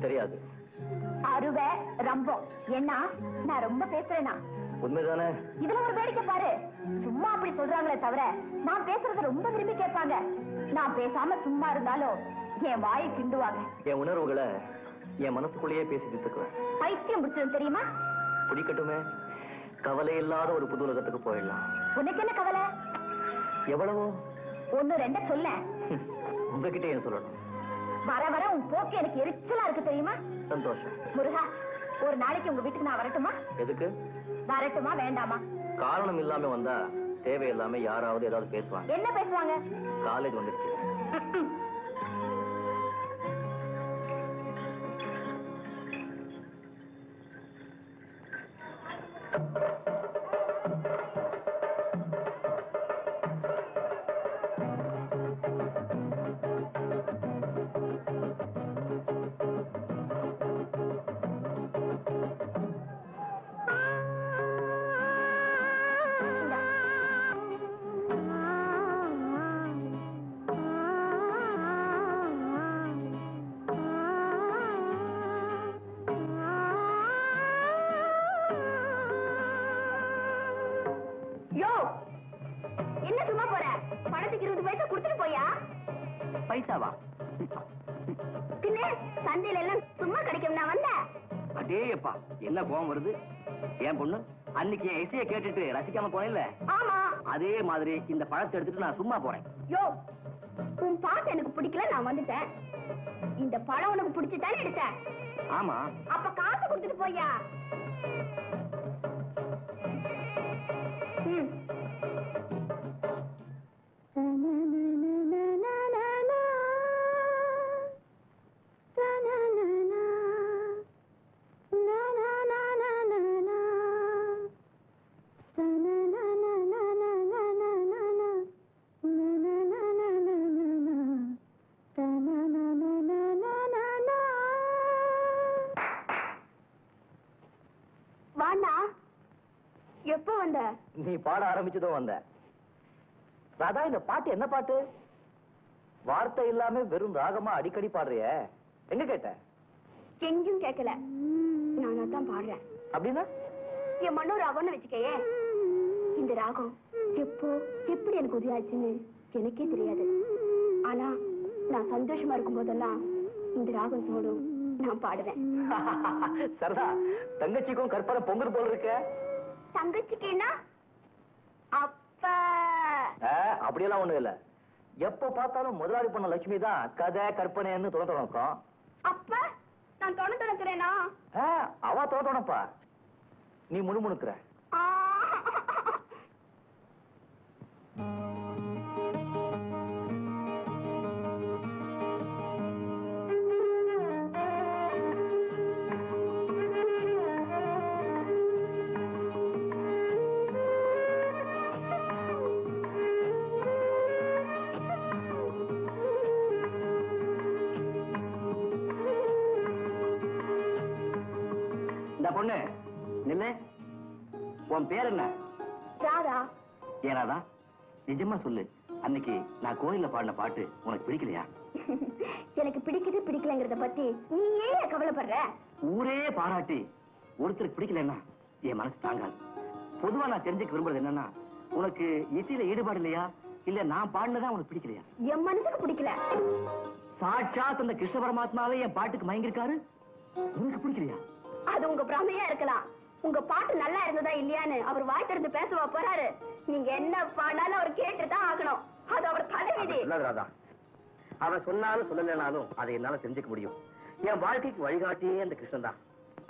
தெரியாது. அருவே ரம்பம். என்ன நான் ரொம்ப பேசுறேனா? உண்மைதானே? இதுல ஒரு வேடிக்கை பாரு. சும்மா அப்படி சொல்றாங்களே தவிர நான் பேசுறத ரொம்ப விரும்பி கேட்பாங்க. நான் பேசாம சும்மா இருந்தாலும் என் வாயை கிண்டுவாங்க. என் உணர்வுகளை என் மனசுக்குள்ளேயே பேசி தீர்த்துக்குவேன். பைத்தியம் பிடிச்சது தெரியுமா? பிடிக்கட்டுமே. கவலை இல்லாத ஒரு புது உலகத்துக்கு போயிடலாம். உனக்கு என்ன கவலை? எவ்வளவோ. ஒன்னு ரெண்ட சொல்ல. உங்ககிட்ட ஏன் சொல்லணும்? வர வர உன் போக்கு எனக்கு எரிச்சலா இருக்கு தெரியுமா? சந்தோஷம். முருகா, ஒரு நாளைக்கு உங்க வீட்டுக்கு நான் வரட்டுமா? எதுக்கு? வரட்டுமா வேண்டாமா? காரணம் இல்லாம வந்தா தேவையில்லாம யாராவது ஏதாவது பேசுவாங்க. என்ன பேசுவாங்க? காலேஜ் வந்துருச்சு. என்ன சும்மா போற? பணத்துக்கு 20 பைசா கொடுத்துட்டு போயா? பைசாவா? பின்ன சந்தையில எல்லாம் சும்மா கிடைக்கும் நான் வந்தேன். அடேப்பா, என்ன கோவம் வருது? என் பொண்ணு அன்னைக்கு என் இசையை கேட்டுட்டு ரசிக்காம போனேன்ல, ஆமா, அதே மாதிரி இந்த பழத்தை எடுத்துட்டு நான் சும்மா போறேன். யோ, உன் பாட்டு எனக்கு பிடிக்கல, நான் வந்துட்டேன். இந்த பழம் உனக்கு பிடிச்சுதானே எடுத்தேன்? ஆமா. அப்ப காசு கொடுத்துட்டு போயா? எப்ப வந்த? நீ பாட ஆரம்பிச்சதும் வந்த. ராதா, இந்த பாட்டு என்ன பாட்டு? வார்த்தை இல்லாம வெறும் ராகமா அடிக்கடி பாடுறிய, எங்க கேட்ட? எங்கேயும் கேட்கல, நானா தான் பாடுறேன். அப்படின்னா என் மண்ணோ ராகம்னு வச்சுக்கையே. இந்த ராகம் எப்போ எப்படி எனக்கு உதவியாச்சுன்னு எனக்கே தெரியாது. ஆனா நான் சந்தோஷமா இருக்கும் போதெல்லாம் இந்த ராகம் தோடும், நான் பாடுவேன். சரதா, தங்கச்சிக்கும் கற்பனை பொங்கல் போல இருக்க. தங்கச்சிக்குன்னா அப்ப அப்படியெல்லாம் ஒண்ணு இல்ல. எப்ப பார்த்தாலும் முதலாளி பொண்ணு லட்சுமி தான் கதை கற்பனைன்னு தொடக்கம். அப்ப நான் தொடக்கிறேனா? அவ தோணப்பா, நீ முணுமுணுக்கிற. பொண்ணு நில்ல. உன் பேர் என்ன? ராதா. ஏனாதா, நிஜமா சொல்லு, அன்னைக்கு நான் கோயில்ல பாடின பாட்டு உனக்கு பிடிக்கலையா? எனக்கு பிடிக்குது பிடிக்கலங்கிறத பத்தி நீ ஏன் கவலைப்படுற? ஊரே பாராட்டி ஒருத்தருக்கு பிடிக்கலன்னா என் மனசு தாங்காது. பொதுவா நான் தெரிஞ்சுக்க விரும்புறது என்னன்னா, உனக்கு இசையில ஈடுபாடு இல்லையா, இல்ல நான் பாடினதான் உனக்கு பிடிக்கலையா? என் மனசுக்கு பிடிக்கல. சாட்சாத் அந்த கிருஷ்ண பரமாத்மாவே என் பாட்டுக்கு மயங்கிருக்காரு, உனக்கு பிடிக்கலையா? அது உங்க பிரமையா இருக்கலாம். உங்க பாட்டு நல்லா இருந்ததா இல்லையான்னு அவர் வாய் திறந்து பேசவா போறாரு? நீங்க என்ன பாடினாலும் அவர் கேட்டுதான் ஆகணும். அது அவர் தலைவிதி. ராதா, அவன் சொன்னாலும் சொல்லலைனாலும் அதை என்னால தெரிஞ்சுக்க முடியும். என் வாழ்க்கைக்கு வழிகாட்டியே அந்த கிருஷ்ணன் தான்.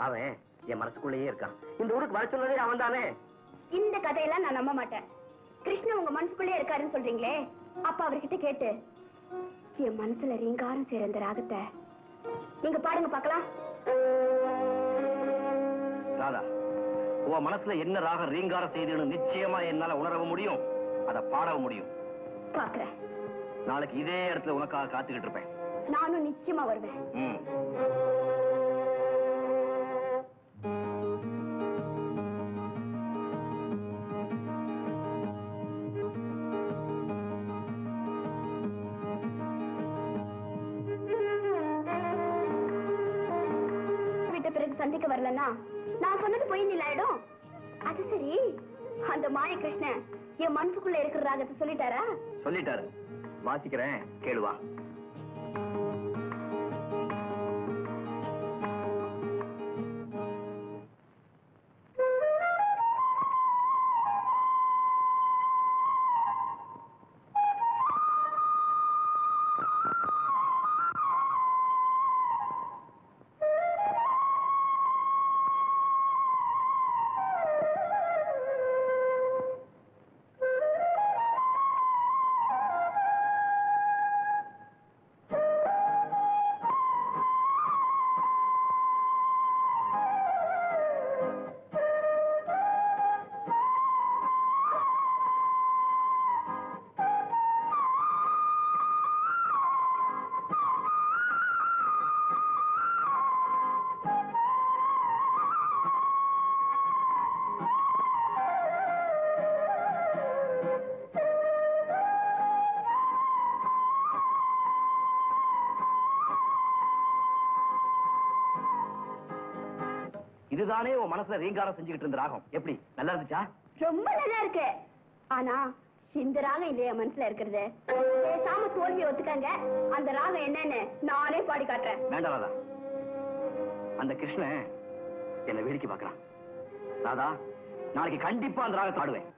அவன் என் மனசுக்குள்ளேயே இருக்கான். இந்த ஊருக்கு வர சொன்னதே அவன் தானே. இந்த கதையெல்லாம் நான் நம்ப மாட்டேன். கிருஷ்ணன் உங்க மனசுக்குள்ளே இருக்காருன்னு சொல்றீங்களே, அப்ப அவர்கிட்ட கேட்டு என் மனசுல ரீங்காரம் சேர அந்த ராகத்தை நீங்க பாடுங்க பாக்கலாம். ராதா, உன் மனசுல என்ன ராகம் ரீங்காரம் செய்துன்னு நிச்சயமா என்னால உணரவும் முடியும், அதை பாடவும் முடியும். பாக்குறேன். நாளைக்கு இதே இடத்துல உனக்காக காத்துக்கிட்டு இருப்பேன். நானும் நிச்சயமா வருவேன். சந்திக்க வரலன்னா நான் சொன்னது பொய் நிலாயிடும். அது சரி, அந்த மாய கிருஷ்ணன் என் மனசுக்குள்ள இருக்கிற ராகத்தை சொல்லிட்டாரா? சொல்லிட்டாரு. வாசிக்கிறேன், கேளுவா. இதுதானே உன் மனசுல ரீங்காரம் செஞ்சுக்கிட்டு இருந்த ராகம். எப்படி, நல்லா இருந்துச்சா? ரொம்ப நல்லா இருக்கு. ஆனா இந்த ராகம் இல்லையா மனசுல இருக்கிறது? பேசாம தோல்வியை ஒத்துக்காங்க. அந்த ராகம் என்னன்னு நானே பாடி காட்டுறேன். வேண்டாம் ராதா, அந்த கிருஷ்ணன் என்ன வேடிக்கை பார்க்கறான். ராதா, நாளைக்கு கண்டிப்பா அந்த ராகத்தை ஆடுவேன்.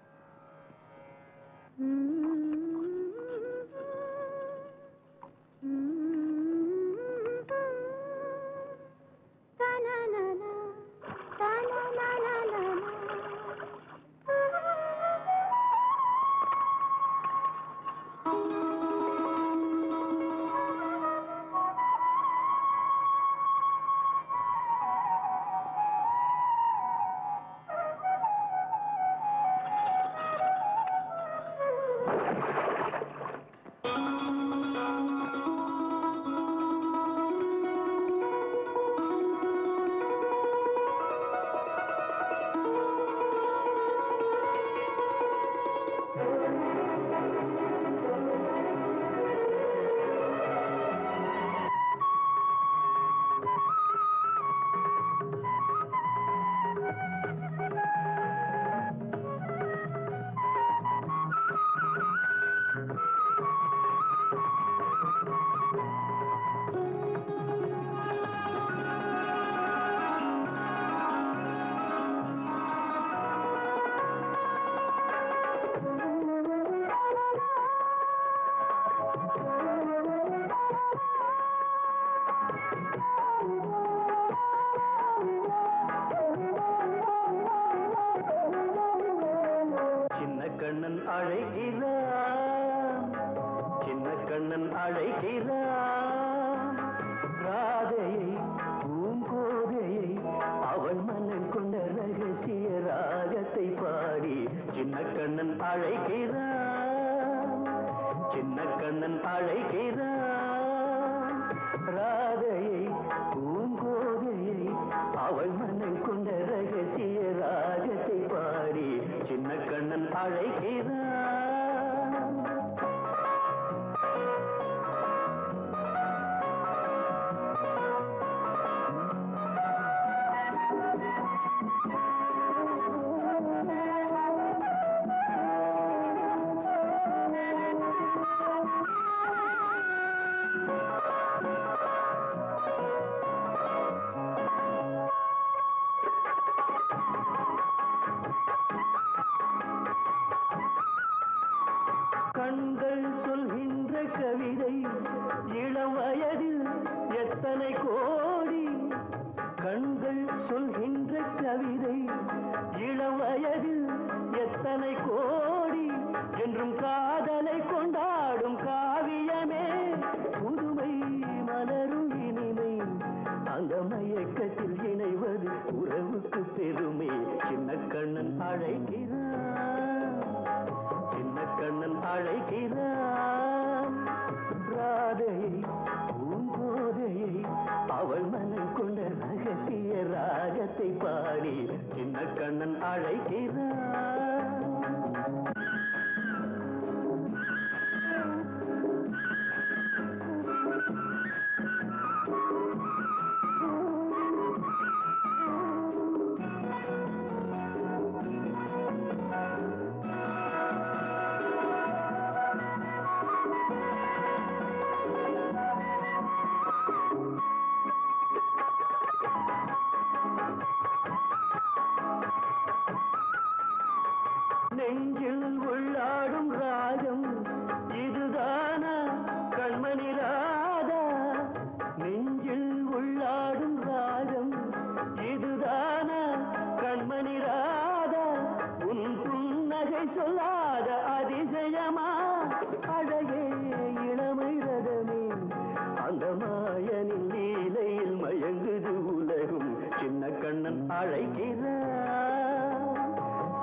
அழைக்கிறான்,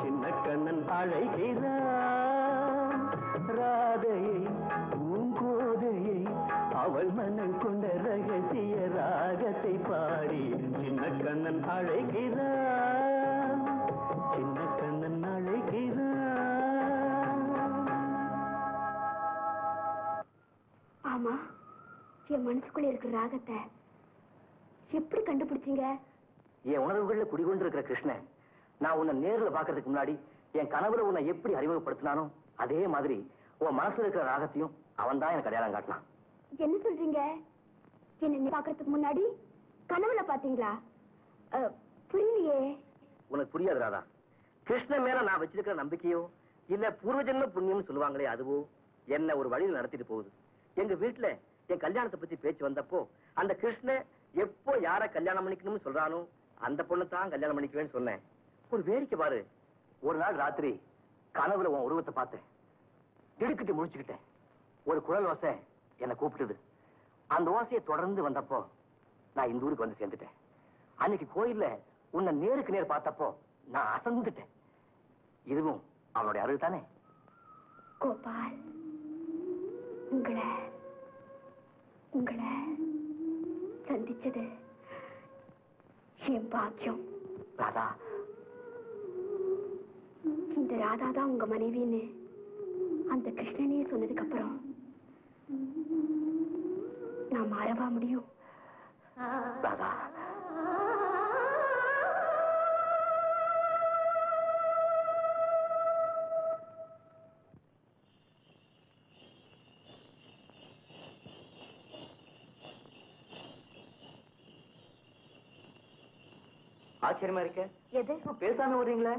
சின்ன கண்ணன் அழைக்கிறான். ராதையை பூங்கோதையை அவள் மனம் கொண்ட ரகசிய ராகத்தை பாடி சின்ன கண்ணன் அழைக்கிறான், சின்ன கண்ணன் அழைக்கிறான். ஆமா, என் மனசுக்குள்ள இருக்கிற ராகத்தை எப்படி கண்டுபிடிச்சீங்க? என் உணர்வுகள்ல குடிகொண்டு இருக்கிற கிருஷ்ணன் நான் உன்னை நேர்ல பாக்குறதுக்கு முன்னாடி என் கனவுல உன்னை எப்படி அறிமுகப்படுத்தினானோ அதே மாதிரி உன் மனசுல இருக்கிற ராகத்தையும் அவன் தான் எனக்கு அடையாளம் காட்டினான். என்ன சொல்றீங்க? என்ன பாக்குறதுக்கு முன்னாடி கனவுல பாத்தீங்களா? புரியலையே. உனக்கு புரியாது ராதா. கிருஷ்ணன் மேல நான் வச்சிருக்கிற நம்பிக்கையோ இல்ல பூர்வஜன்ம புண்ணியம் சொல்லுவாங்களே அதுவோ என்ன ஒரு வழியில் நடத்திட்டு போகுது. எங்க வீட்டுல என் கல்யாணத்தை பத்தி பேச்சு வந்தப்போ அந்த கிருஷ்ணன் எப்போ யார கல்யாணம் பண்ணிக்கணும்னு சொல்றானோ அந்த பொண்ணு தான் கல்யாணம் பண்ணிக்குவேன்னு சொன்னேன். ஒரு வேடிக்கை பாரு, ஒரு நாள் ராத்திரி கனவுல உன் உருவத்தை பார்த்தேன். திடுக்கிட்டு முடிச்சுக்கிட்டேன். ஒரு குழல் ஓசை என்னை கூப்பிட்டுது. அந்த ஓசையை தொடர்ந்து வந்தப்போ நான் இந்த ஊருக்கு வந்து சேர்ந்துட்டேன். அன்னைக்கு கோயில்ல உன்னை நேருக்கு நேர் பார்த்தப்போ நான் அசந்துட்டேன். இதுவும் அவனுடைய அருள் தானே? கோபால், உங்களை சந்திச்சது என் பாக்கியம். ராதா, இந்த ராதா தான் உங்க மனைவின்னு அந்த கிருஷ்ணனே சொன்னதுக்கு அப்புறம் நான் மாறவா முடியும்? ராதா, ஆச்சரியமா இருக்க. எது? பேசாம வர்றீங்களே.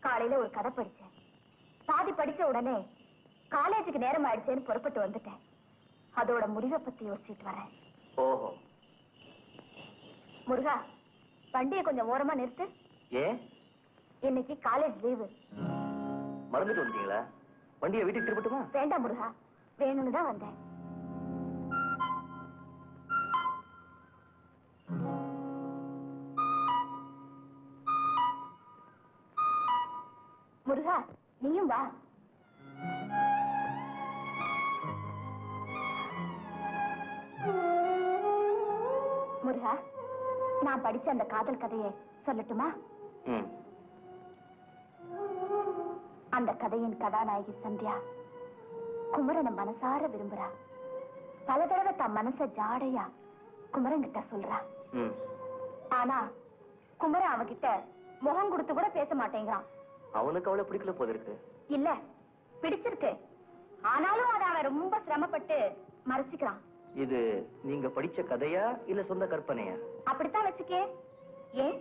காலையில ஒரு கதை படிச்சேன். பாதி படிச்ச உடனே காலேஜுக்கு நேரம் ஆயிடுச்சேன்னு புறப்பட்டு வந்துட்டேன். அதோட முடிவை பத்தி யோசிச்சுட்டு வரேன். ஓஹோ. முருகா, வண்டியை கொஞ்சம் ஓரமா நிறுத்து. ஏன்? இன்னைக்கு காலேஜ் லீவு. மறந்துட்டு வந்தீங்களா? வண்டியை வீட்டுக்கு திருப்பட்டுமா? வேண்டாம் முருகா, வேணும்னு தான் வந்தேன். முருகா, நீயும் வா. முருகா, நான் படிச்ச அந்த காதல் கதையை சொல்லட்டுமா? அந்த கதையின் கதாநாயகி சந்தியா குமரனை மனசார விரும்புறா. பல தடவை தன் மனச ஜாடையா குமரன் கிட்ட சொல்றா. ஆனா குமரன் அவகிட்ட முகம் கொடுத்து கூட பேச மாட்டேங்கிறான். அவனுக்கு அவளை பிடிக்கல போது இருக்கு. இல்ல, பிடிச்சிருக்கு. ஆனாலும் அதை அவன் ரொம்ப சிரமப்பட்டு மறைச்சுக்கிறான். இது நீங்க படிச்ச கதையா இல்ல சொந்த கற்பனையா? அப்படித்தான் வச்சுக்கே. ஏன்,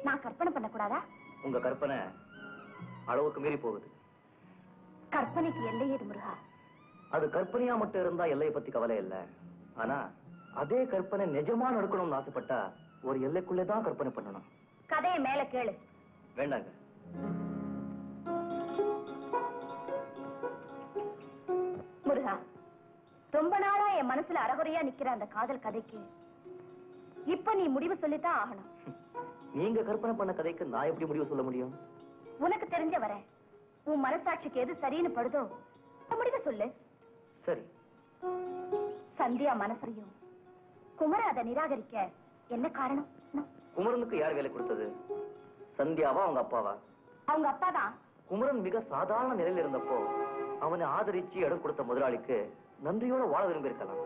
நான் கற்பனை பண்ண கூடாதா? உங்க கற்பனை அளவுக்கு மீறி போகுது. கற்பனைக்கு எல்லை ஏது முருகா? அது கற்பனையா மட்டும் இருந்தா எல்லையை பத்தி கவலை இல்ல. ஆனா அதே கற்பனை நிஜமா நடக்கணும்னு ஆசைப்பட்டா ஒரு எல்லைக்குள்ளேதான் கற்பனை பண்ணணும். கதையை மேல கேளு. வேண்டாங்க. முருகா, ரொம்ப நாளா என் மனசுல அறகுறையா நிக்கிற அந்த காதல் கதைக்கு இப்ப நீ முடிவு சொல்லித்தான் ஆகணும். நீங்க கற்பனை பண்ண கதைக்கு நான் எப்படி முடிவு சொல்ல முடியும்? உனக்கு தெரிஞ்ச வர உன் மனசாட்சிக்கு எது சரின்னு படுதோ முடிவு சொல்லு. சரி. சந்தியா மனசையும் குமரன் அதை நிராகரிக்க என்ன காரணம்? குமரனுக்கு யார் வேலை கொடுத்தது? சந்தியாவா அவங்க அப்பாவா? அவங்க அப்பாதான். குமரன் மிக சாதாரண நிலையில் இருந்தப்போ அவனை ஆதரிச்சு இடம் கொடுத்த முதலாளிக்கு நன்றியோட வாழ விரும்பி இருக்கலாம்.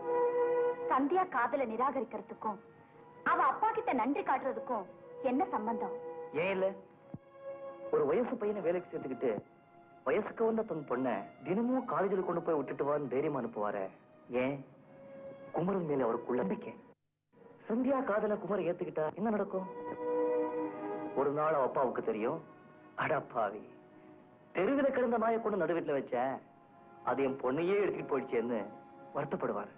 சந்தியா காதல நிராகரிக்கிறதுக்கும் அவ அப்பா கிட்ட நன்றி காட்டுறதுக்கும் என்ன சம்பந்தம்? ஏன் இல்ல, ஒரு வயசு பையனை வேலைக்கு சேர்த்துக்கிட்டு வயசுக்கு வந்த தன் பொண்ணை தினமும் காலேஜில் கொண்டு போய் விட்டுட்டு வான்னு தைரியமா அனுப்புவாரு. ஏன்? குமரன் மேல அவருக்குள்ள நம்பிக்கை. சந்தியா காதல குமரன் ஏத்துக்கிட்டா என்ன நடக்கும்? ஒரு நாள் அவ அப்பாவுக்கு தெரியும், அடப்பாவி தெருவில் கிடந்த நாயை கொண்டு நடு வீட்டுல வச்சேன், அது என் பொண்ணையே எடுத்துட்டு போயிடுச்சேன்னு வருத்தப்படுவாரு.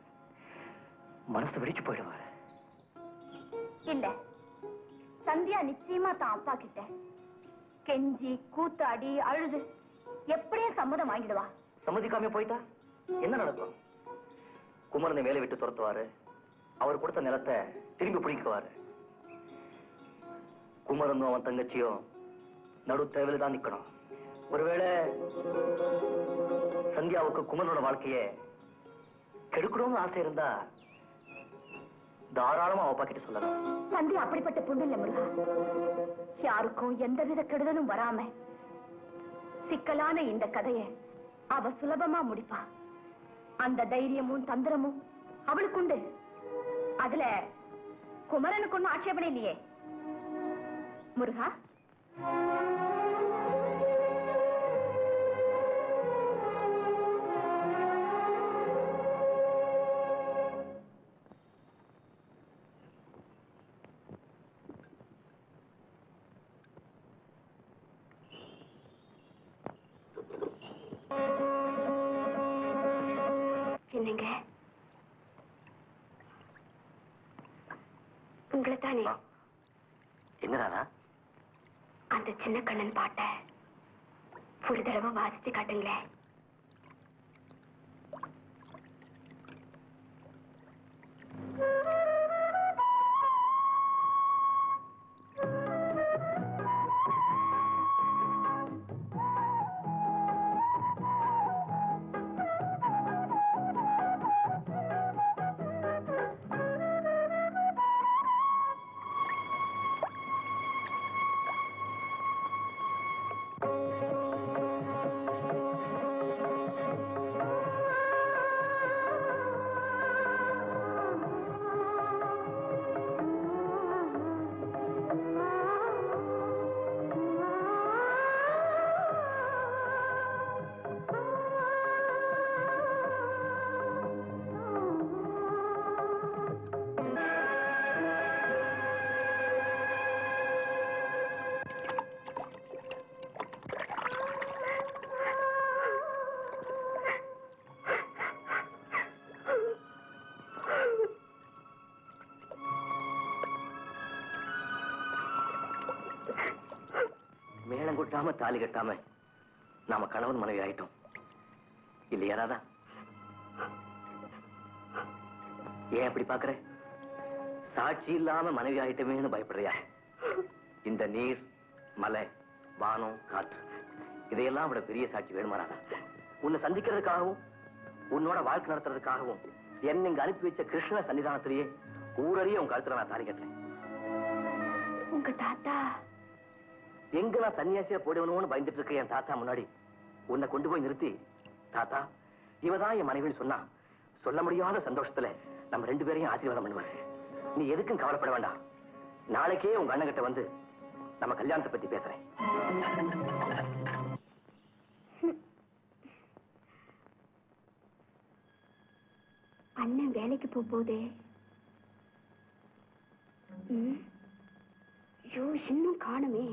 மனசு வெடிச்சு போயிடுவாரு. இல்ல, சந்தியா நிச்சயமா தான் அப்பா கிட்ட கெஞ்சி கூத்தாடி அழுது எப்படியே சம்மதம் வாங்கிடுவா. சம்மதிக்காம போயிட்டா என்ன நடக்கும்? குமரனை வேலை விட்டு துரத்துவாரு. அவர் கொடுத்த நிலத்தை திரும்பி பிடிக்குவாரு. குமரனும் அவன் தங்கச்சியும் நடு தேவையில தான் நிக்கணும். ஒருவேளை சந்தியாவுக்கு குமரனோட வாழ்க்கைய கெடுக்கணும்னு ஆசை இருந்தா தாராளமா அவ பாக்கிட்டு சொல்லலாம். சந்தியா அப்படிப்பட்ட பொண்ணு இல்ல முருகா. யாருக்கும் எந்தவித கெடுதலும் வராம சிக்கலான இந்த கதையை அவ சுலபமா முடிப்பா. அந்த தைரியமும் தந்திரமும் அவளுக்கு உண்டு. அதுல குமரனுக்கு ஒன்னும் ஆட்சேபனை இல்லையே முருகா. என்னங்க உங்களை தானே என்னடா அந்த சின்ன கண்ணன் பாட்டை ஒரு தடவை வாசிச்சு காட்டுங்களேன். மேளம் கொட்டாம தாலி கட்டாம நாம கணவன் மனைவி ஆயிட்டோம் இல்லையா ராதா? ஏன் அப்படி பாக்குற? சாட்சி இல்லாம மனைவி ஆயிட்டமேன்னு பயப்படுறியா? இந்த நீர், மலை, வானம், காற்று இதையெல்லாம் விட பெரிய சாட்சி வேணுமா ராதா? உன்னை சந்திக்கிறதுக்காகவும் உன்னோட வாழ்க்கை நடத்துறதுக்காகவும் என்ன இங்க அனுப்பி வச்ச கிருஷ்ண சன்னிதானத்திலேயே ஊரறிய உன் கழுத்துல நான் தாலி கட்டுறேன். உங்க தாத்தா எங்க நான் சன்னியாசியா போடுவனும்னு பயந்துட்டு இருக்க என் தாத்தா முன்னாடி உன்னை கொண்டு போய் நிறுத்தி, தாத்தா இவதான் என் மனைவின்னு சொன்னா சொல்ல முடியாத சந்தோஷத்துல நம்ம 2 பேரையும் ஆசீர்வாதம் பண்ணுவாரு. நீ எதுக்கும் கவலைப்பட வேண்டாம். நாளைக்கே உங்க அண்ணன் கிட்ட வந்து நம்ம கல்யாணத்தை பத்தி பேசுறேன். அண்ணன் வேலைக்கு போகுதே. ஐயோ இன்னும் காணுமே.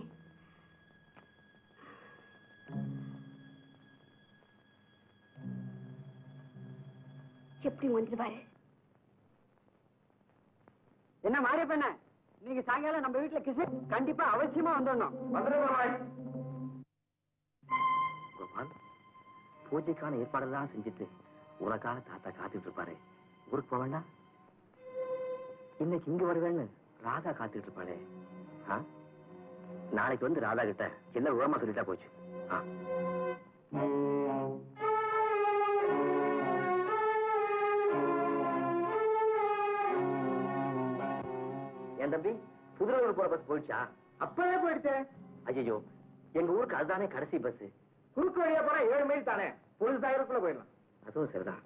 எப்படி வந்துருவாரு? என்ன மாரியப்பண்ண, நீங்க சாயங்காலம் நம்ம வீட்டுல கிருஷ்ணன் கண்டிப்பா அவசியமா வந்துடணும். கோபால், பூஜைக்கான ஏற்பாடெல்லாம் செஞ்சுட்டு உனக்காக தாத்தா காத்துட்டு இருப்பாரு. ஊருக்கு போக வேண்டாம்? இன்னைக்கு இங்க வருவேன்னு ராதா காத்துட்டு இருப்பாளே. நாளைக்கு வந்து ராதா கிட்ட எல்லாம் விவரமா சொல்லிட்டா போச்சு. என் தம்பி, புதுரூர் போற பஸ் போயிடுச்சா? அப்பவே போயிடுச்சு. ஐயோ, எங்க ஊருக்கு அதுதானே கடைசி பஸ். குறுக்கு வழியா போனா 7 மைல் தானே, பொழுதாயிரக்குள்ள போயிடலாம். அதுவும் சரிதான்.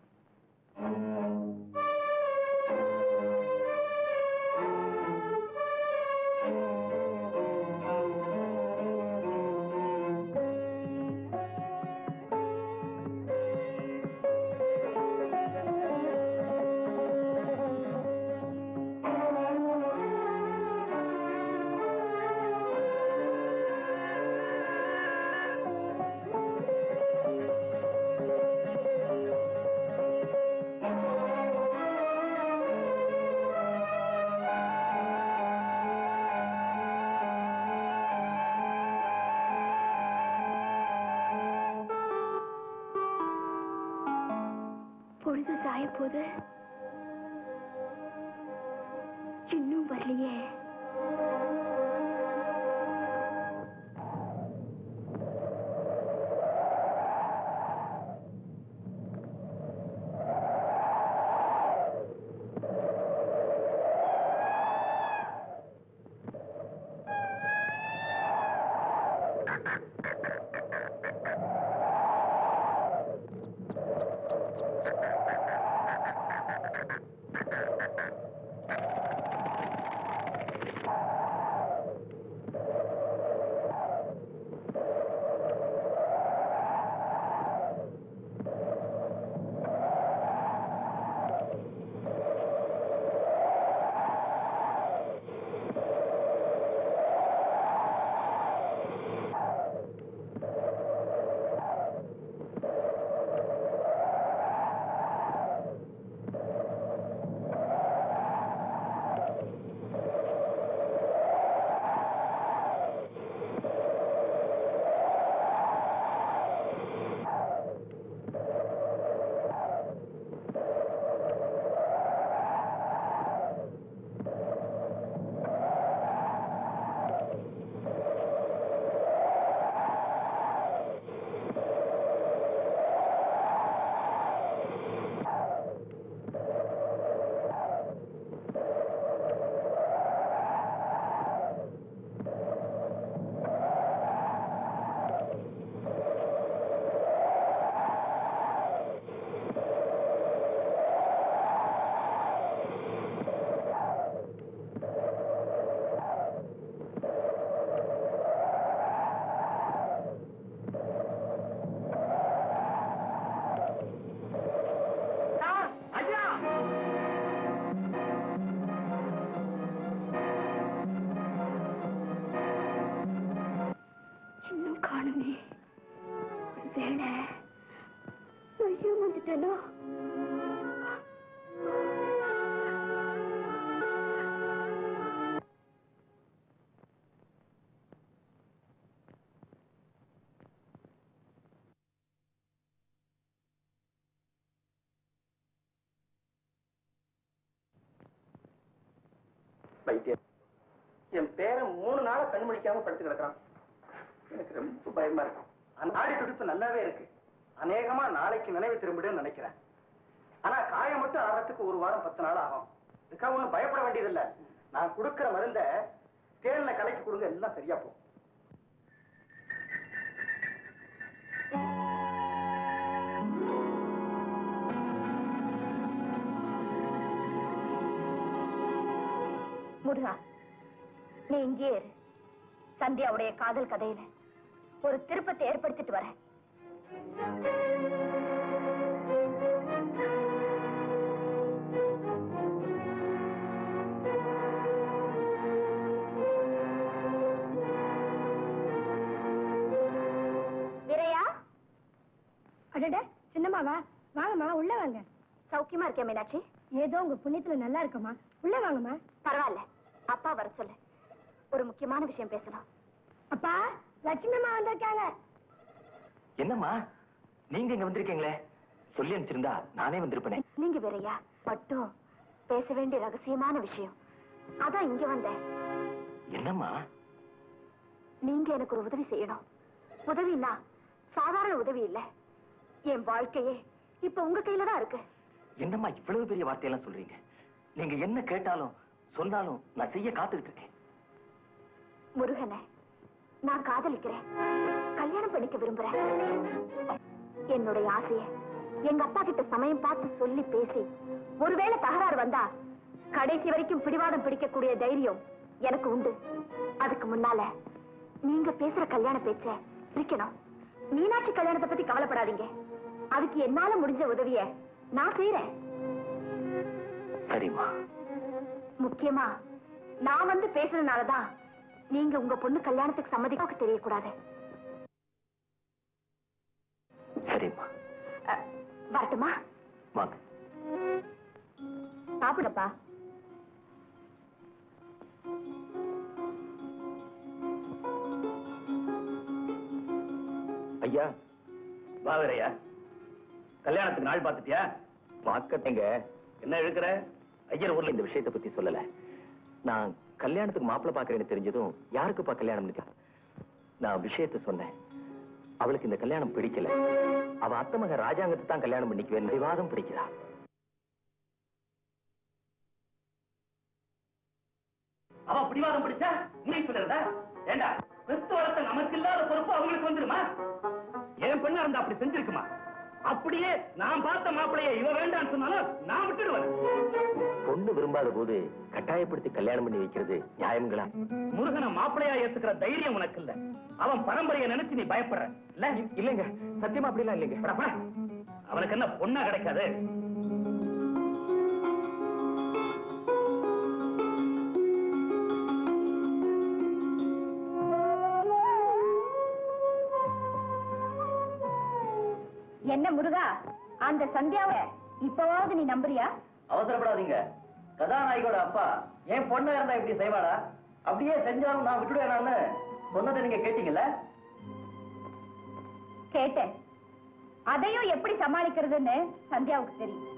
பொழுது சாய போது இன்னும் வரலையே. வேண ஐயோ வந்துட்டேனோ. வைத்தியர், என் பேரை 3 நாளா கண் முழிக்காம படுத்து கிடக்குறான். எனக்கு ரொம்ப பயமா இருக்கும். நாடி துடிப்பு நல்லாவே இருக்கு. அநேகமா நாளைக்கு நினைவு திரும்பிடும் நினைக்கிறேன். ஆனா காயம் மட்டும் ஆகிறதுக்கு 1 வாரம் 10 நாள் ஆகும். இதுக்காக ஒண்ணும் பயப்பட வேண்டியதில்லை. நான் கொடுக்கிற மருந்தை தேன்ல கலக்கி கொடுங்க, எல்லாம் சரியா போகும். முருகா, நீ இங்கே இரு. சந்தியாவுடைய காதல் கதையில ஒரு திருப்பத்தை ஏற்படுத்திட்டு வரேன். வீரையா, அடட சின்னம்மாவா, வாங்கம்மா உள்ள வாங்க. சௌக்கியமா இருக்கேன் மீனாட்சி. ஏதோ உங்க புண்ணியத்துல நல்லா இருக்கமா, உள்ள வாங்கம்மா. பரவாயில்ல, அப்பா வர சொல்லு, ஒரு முக்கியமான விஷயம் பேசலாம். அப்பா, லட்சுமி அம்மா வந்திருக்காங்க. என்னம்மா நீங்க இங்க வந்திருக்கீங்களே? சொல்லி அனுப்பிச்சிருந்தா நானே வந்திருப்பேனே. நீங்க வேறயா மட்டும் பேச வேண்டிய ரகசியமான விஷயம், அதான் இங்க வந்தேன். என்னம்மா? நீங்க எனக்கு ஒரு உதவி செய்யணும். உதவினா சாதாரண உதவி இல்ல, என் வாழ்க்கையே இப்ப உங்க கையில தான் இருக்கு. என்னம்மா இவ்வளவு பெரிய வார்த்தையெல்லாம் சொல்றீங்க? நீங்க என்ன கேட்டாலும் சொன்னாலும் நான் செய்ய காத்துக்கிட்டு இருக்கேன். முருகனை நான் காதலிக்கிறேன், கல்யாணம் பண்ணிக்க விரும்புறேன். என்னுடைய ஆசைய எங்க அப்பா கிட்ட சமயம் பார்த்து சொல்லி பேசி ஒருவேளை தகராறு வந்தா கடைசி வரைக்கும் பிடிவாதம் பிடிக்கக்கூடிய தைரியம் எனக்கு உண்டு. அதுக்கு முன்னால நீங்க பேசுற கல்யாண பேச்ச பிரிக்கணும். மீனாட்சி கல்யாணத்தை பத்தி கவலைப்படாதீங்க, அதுக்கு என்னால முடிஞ்ச உதவிய நான் செய்யறேன். சரிம்மா. முக்கியமா நான் வந்து பேசுறதுனாலதான் நீங்க உங்க பொண்ணு கல்யாணத்துக்கு சம்மதிக்க தெரியக்கூடாது. சரிம்மா. வரட்டுமா? வாங்க. சாப்பிடப்பா. ஐயா வாவரையா, கல்யாணத்துக்கு நாள் பார்த்துட்டியா? பார்க்கட்டேங்க. என்ன இருக்கிற? ஐயர் ஊர்ல இந்த விஷயத்தை பத்தி சொல்லல. நான் கல்யாணத்துக்கு மாப்பிள்ளை பாக்குறேன்னு தெரிஞ்சதும் யாருக்குப்பா கல்யாணம் நிக்கா? நான் விஷயத்தை சொன்னேன். அவளுக்கு இந்த கல்யாணம் பிடிக்கல. அவ அத்தை மக ராஜாங்கத்தை தான் கல்யாணம் பண்ணிக்குவேன் விவாதம் பிடிக்கிறா. அவ பிடிவாதம் பிடிச்சா நீ சொல்றதா? ஏண்டா பெத்து வளர்த்த நமக்கு இல்லாத பொறுப்பு அவங்களுக்கு வந்துருமா? என் பெண்ணா இருந்தா அப்படி செஞ்சிருக்குமா? அப்படியே நான் பார்த்த மாப்பிளைய இவ வேண்டான்னு சொன்னாலும் நான் விட்டுடுவேன். பொண்ணு விரும்பாத போது கட்டாயப்படுத்தி கல்யாணம் பண்ணி வைக்கிறது நியாயங்களா? முருகனை மாப்பிளையா ஏத்துக்கிற தைரியம் உனக்கு இல்ல. அவன் பரம்பரையை நினைச்சு நீ பயப்படுற இல்ல? இல்லங்க, சத்தியமா அப்படிலாம் இல்லைங்க. அவனுக்கு என்ன பொண்ணா கிடைக்காது? என்ன முருகா, அந்த சந்தியாவை இப்பவாவது நீ நம்புறியா? அவசரப்படாதீங்க. கதாநாயகோட அப்பா என் பொண்ணா இருந்தா இப்படி செய்வாடா? அப்படியே செஞ்சாலும் நான் விட்டுடுவேனான்னு சொன்னதை நீங்க கேட்டீங்கல்ல? கேட்டேன். அதையும் எப்படி சமாளிக்கிறதுன்னு சந்தியாவுக்கு தெரியும்.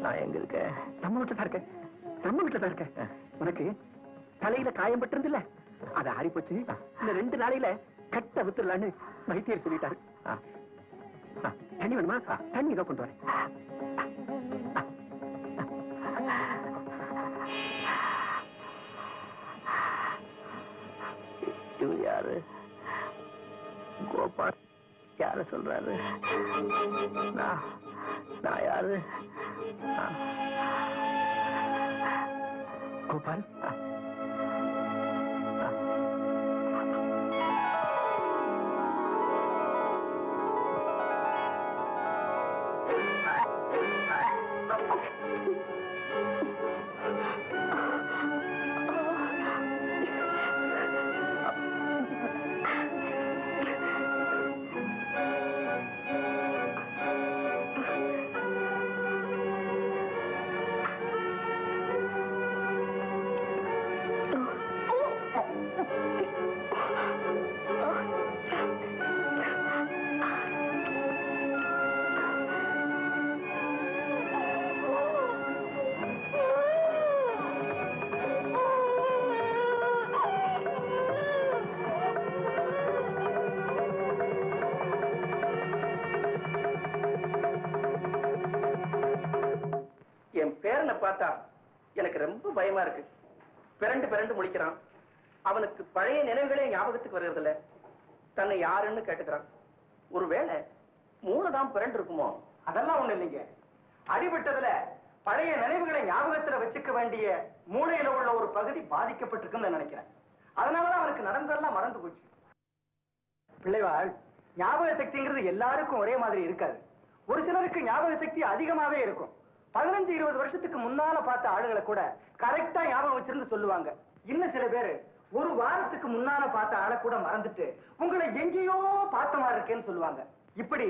நான் எங்க இருக்கேன்? நம்ம வீட்டுல தான் இருக்கேன். நம்ம வீட்டுல தான் இருக்கேன். உனக்கு தலையில காயம் பட்டிருந்துல்ல, அதை ஆறி போச்சு. இந்த 2 நாளையில கட்ட வித்துடலான்னு வைத்தியர் சொல்லிட்டாரு. தண்ணி வேணுமா? தண்ணி இதோ கொண்டு வரேன். இது யாரு? கோபால் யார சொல்றாரு? நான் யாரு? கோபால் பார்த்தா எனக்கு ரொம்ப பயமா இருக்கு. பிறண்டு பிறண்டு முழிக்கிறான். அவனுக்கு பழைய நினைவுகளே ஞாபகத்துக்கு வருகிறதில்ல. தன்னை யாருன்னு கேட்டுக்கிறான். ஒருவேளை மூளைதான் பிறண்டு இருக்குமோ? அதெல்லாம் ஒண்ணு இல்லைங்க. அடிபட்டதுல பழைய நினைவுகளை ஞாபகத்துல வச்சுக்க வேண்டிய மூளையில உள்ள ஒரு பகுதி பாதிக்கப்பட்டிருக்குன்னு நினைக்கிறேன். அதனாலதான் அவனுக்கு நடந்ததெல்லாம் மறந்து போச்சு. பிள்ளைவாள், ஞாபக சக்திங்கிறது எல்லாருக்கும் ஒரே மாதிரி இருக்காது. ஒரு சிலருக்கு ஞாபக சக்தி அதிகமாவே இருக்கும். 15-20 வருஷத்துக்கு முன்னால பார்த்த ஆளுகளை கூட கரெக்டா ஞாபகம் வச்சிருந்து சொல்லுவாங்க. இன்னும் சில பேரு ஒரு வாரத்துக்கு முன்னால பார்த்த ஆளை கூட மறந்துட்டு உங்களை எங்கேயோ பார்த்த மாதிரி இருக்கேன்னு சொல்லுவாங்க. இப்படி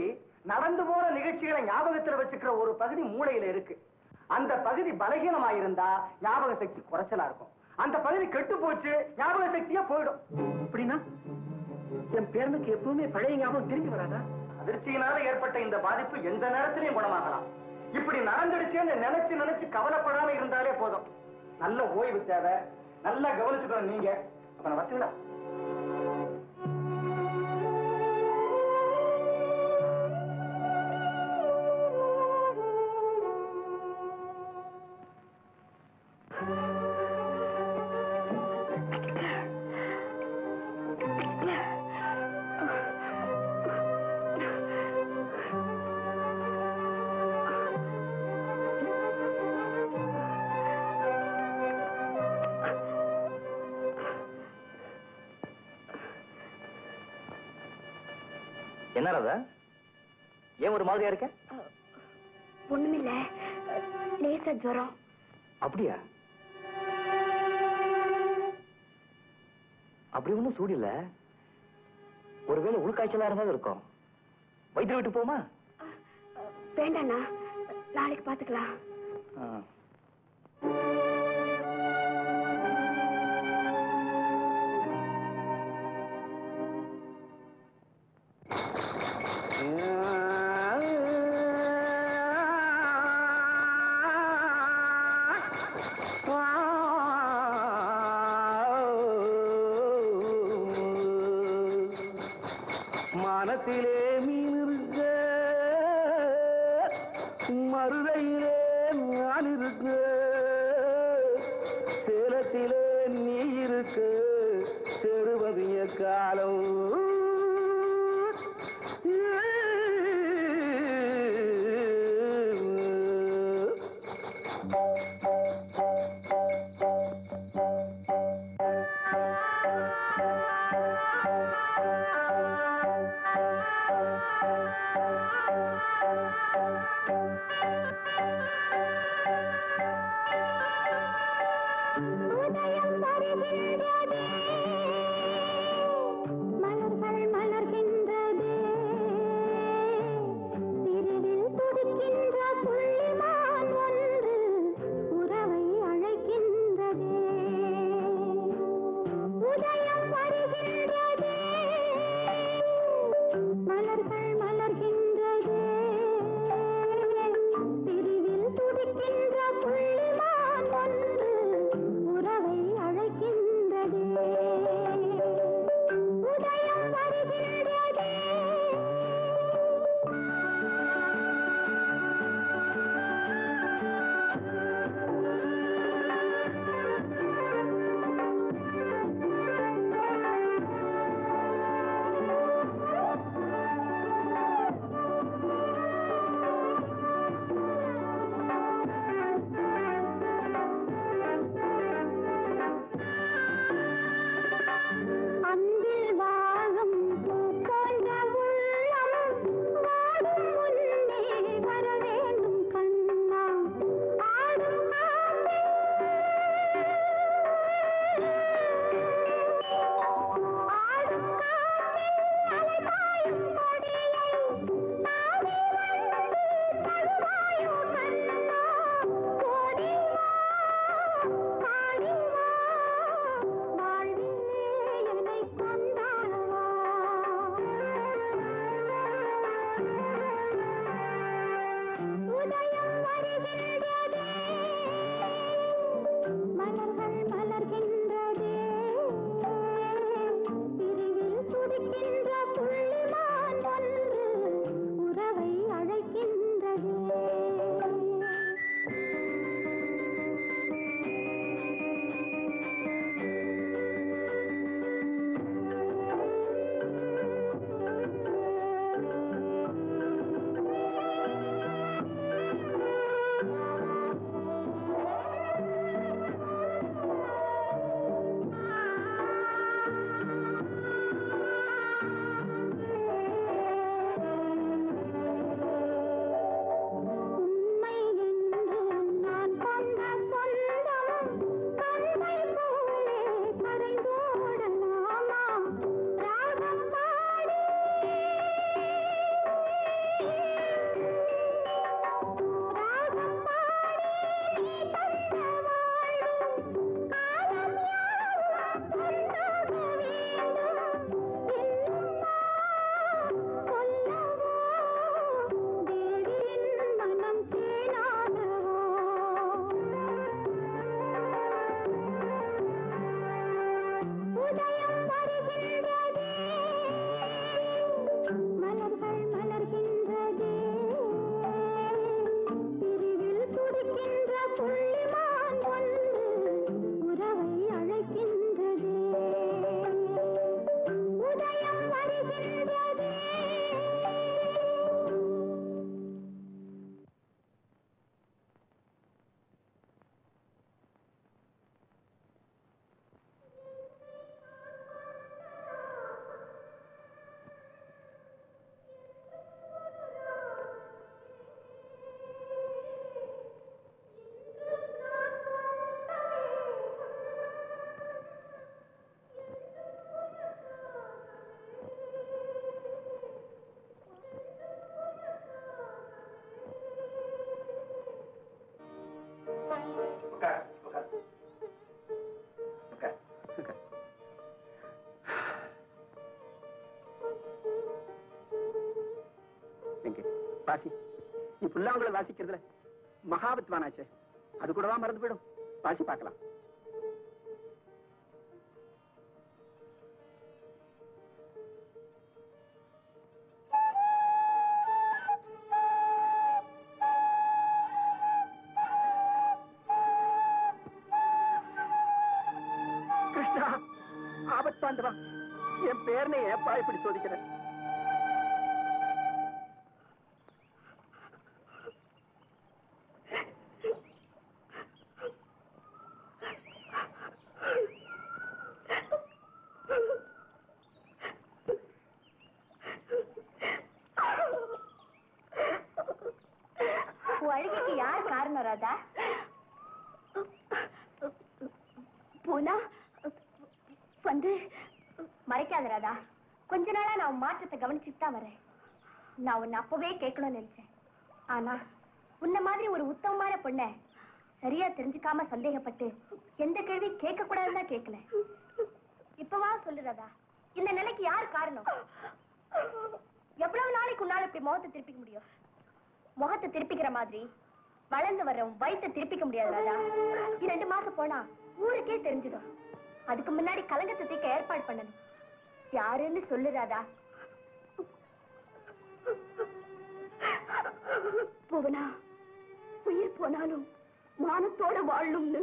நடந்து போற நிகழ்ச்சிகளை ஞாபகத்துல வச்சுக்கிற ஒரு பகுதி மூளையில இருக்கு. அந்த பகுதி பலகீனமாயிருந்தா ஞாபக சக்தி குறைச்சலா இருக்கும். அந்த பகுதி கெட்டு போச்சு, ஞாபக சக்தியா போயிடும். அப்படின்னா என் பேரனுக்கு எப்பவுமே பழைய ஞாபகம் திரும்பி வராதா? அதிர்ச்சியினால ஏற்பட்ட இந்த பாதிப்பு எந்த நேரத்திலையும் குணமாகலாம். இப்படி நடந்துடுச்சேன்னு நினைச்சு நினைச்சு கவலைப்படாம இருந்தாலே போதும். நல்ல ஓய்வு தேவை. நல்லா கவனிச்சுக்கணும் நீங்க. அப்ப நான் வச்சுங்களா? என்ன ராதா, ஏன் ஒரு மாதிரியா இருக்க? ஒண்ணுமில்ல, லேசா ஜுரம். அப்படியா? அப்படி ஒண்ணும் சூடில்ல. ஒருவேளை உள்காய்ச்சலா இருந்தாலும் இருக்கும். வைத்திய விட்டு போமா? வேண்டாண்ணா, நாளைக்கு பாத்துக்கலாம். மானத்திலே மீன் இருக்க, மருதையிலே நான் இருக்க, சேலத்திலே நீ இருக்க, செருவதிய காலம். மலர்கள் மலர்கின்றதே, உட்கார் உட்கார் உட்கார். வாசி, நீ புல்லாங்குழ வாசிக்கிறதுல மகாபத்வானாச்சே, அது கூடவா மறந்து போயிடும்? வாசி பார்க்கலாம். கிருஷ்ணா, ஆபத்தாண்டவா, என் பேர்னை ஏப்பா இப்படி சோதிக்கிறேன்? அழுகைக்கு யார் காரணம் ராதா? பூனா வந்து மறைக்காத ராதா. கொஞ்ச நாளா நான் மாற்றத்தை கவனிச்சுட்டு தான் வரேன். நான் உன்னை அப்பவே கேட்கணும்னு நினைச்சேன். ஆனா உன்ன மாதிரி ஒரு உத்தமமான பொண்ண சரியா தெரிஞ்சுக்காம சந்தேகப்பட்டு எந்த கேள்வி கேட்க கூடாதுன்னு கேட்கல. இப்பவா சொல்லு ராதா, இந்த நிலைக்கு யார் காரணம்? எவ்வளவு நாளைக்கு உன்னால இப்படி முகத்தை திருப்பிக்க முடியும்? முகத்தை திருப்பிக்கிற மாதிரி வளர்ந்து வர்ற வயிற்றை திருப்பிக்க முடியாது ராதா. 2 மாசம் போனா ஊருக்கே தெரிஞ்சிடும். அதுக்கு முன்னாடி கலங்கத்தை தீக்க ஏற்பாடு பண்ணணும். யாருன்னு சொல்லு ராதா. புவனா, உயிர் போனாலும் மானத்தோட வாழணும்னு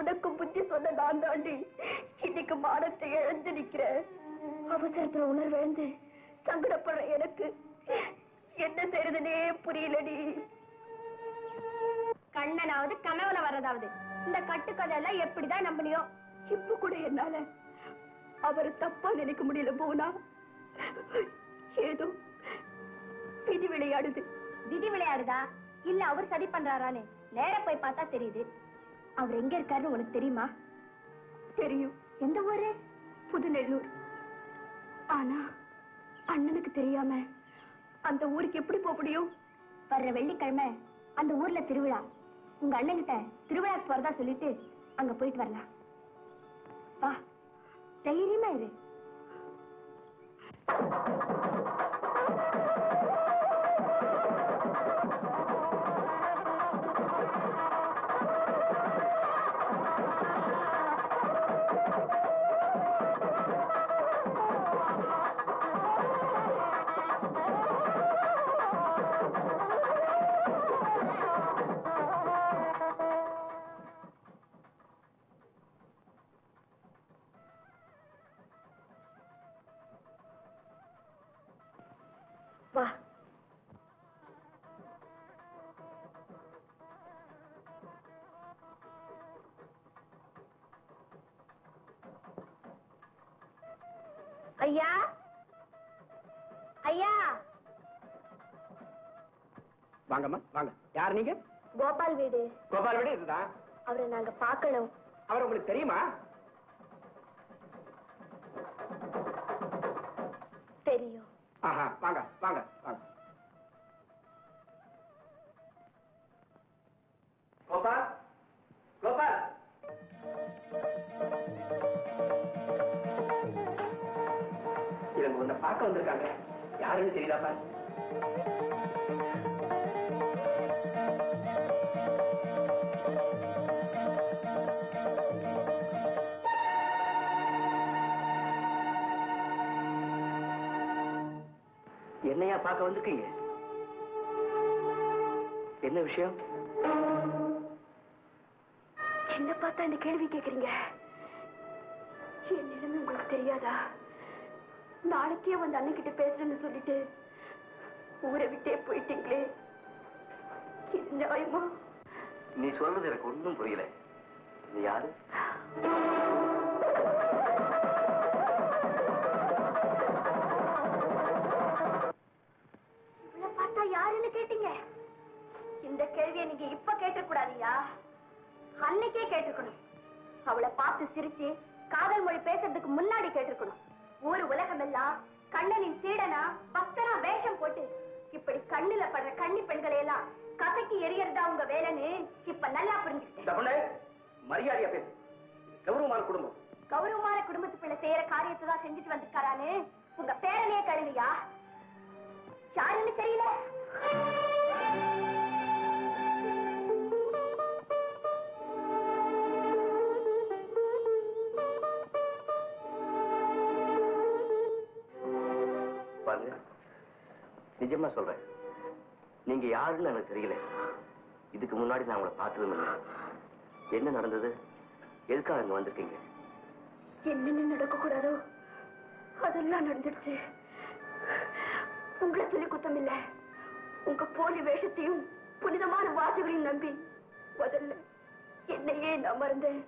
உனக்கு புத்தி சொன்ன நான் தாண்டி இன்னைக்கு மானத்தை இழந்து நிக்கிறேன். அவசரத்துல உணர்விழந்து சங்கடப்படுற எனக்கு என்ன செய்யறதுனே புரியலடி. கண்ணனாவது கனவுல வர்றதாவது இந்த கட்டுக்கதையெல்லாம் எப்படிதான் நம்பினியோ? இப்ப கூட என்னால அவரை தப்பா நினைக்க முடியல போனா. ஏதோ விதி விளையாடுது. விதி விளையாடுதா இல்ல அவர் சதி பண்றாரான்னு நேர போய் பார்த்தா தெரியுது. அவர் எங்க இருக்காருன்னு உனக்கு தெரியுமா? தெரியும். எந்த ஊரு? புதுநெல்லூர். ஆனா அண்ணனுக்கு தெரியாம அந்த ஊருக்கு எப்படி போக முடியும்? வர்ற வெள்ளிக்கிழமை அந்த ஊர்ல திருவிழா. உங்க அண்ணன்கிட்ட திருவிழாக்கு போறதா சொல்லிட்டு அங்க போயிட்டு வரலாம். வா, தைரியமா இரு. வா. ஐயா, ஐயா. வாங்கம்மா வாங்க. யார் நீங்க? கோபால் வீடு. கோபால் வீடு இதுதான். அவரை நாங்க பார்க்கணும். அவர் உங்களுக்கு தெரியுமா? தெரியும். ஆஹா, வாங்க வாங்க வாங்க. கோபால், கோபால். இவங்க உன்னை பார்க்க வந்திருக்காங்க. யாருன்னு தெரியுதாப்பா? என்னையா பார்க்க வந்திருக்கீங்க? என்ன விஷயம்? என்ன பார்த்தா இந்த கேள்வி கேக்குறீங்க? என் நிலைமை உங்களுக்கு தெரியாதா? நாளைக்கே வந்து அன்னைக்கிட்ட பேசுறேன்னு சொல்லிட்டு ஊரை விட்டே போயிட்டீங்களே, இது நியாயமா? நீ சொல்றது எனக்கு ஒன்றும் புரியல. நீ யாரு? இவளை பார்த்தா யாருன்னு கேட்டீங்க? இந்த கேள்வியை நீங்க இப்ப கேட்டக்கூடாதியா, அன்னைக்கே கேட்டிருக்கணும். அவளை பார்த்து சிரிச்சு காதல் மொழி பேசுறதுக்கு முன்னாடி கேட்டிருக்கணும். ஊர் உலகம் எல்லாம் கண்ணனின் சீடனா பக்தனா வேஷம் போட்டு இப்படி கண்ணுல படுற கன்னி பெண்களை எல்லாம் கசக்கி எரியறதா உங்க வேலைன்னு இப்ப நல்லா புரிஞ்சுக்கிட்டேன். மரியாதையா பேசு. கௌரவமான குடும்பம். கௌரவமான குடும்பத்து பிள்ளை செய்யற காரியத்தை தான் செஞ்சுட்டு வந்திருக்காரான்னு உங்க பேரனையே கழுவியா? யாருன்னு தெரியல. பாருங்க, நிஜமா சொல்றேன், நீங்க யாருன்னு எனக்கு தெரியல. இதுக்கு முன்னாடி நான் உங்களை பார்த்ததும் இல்லை. என்ன நடந்தது? எதுக்காக இங்க வந்திருக்கீங்க? என்னென்ன நடக்க கூடாதோ அதெல்லாம் நடந்துடுச்சு. உங்களை சொல்லி குத்தம் இல்ல. உங்க போலி வேஷத்தையும் புனிதமான வார்த்தைகளையும் நம்பி முதல்ல என்னையே நான் மறந்தேன்.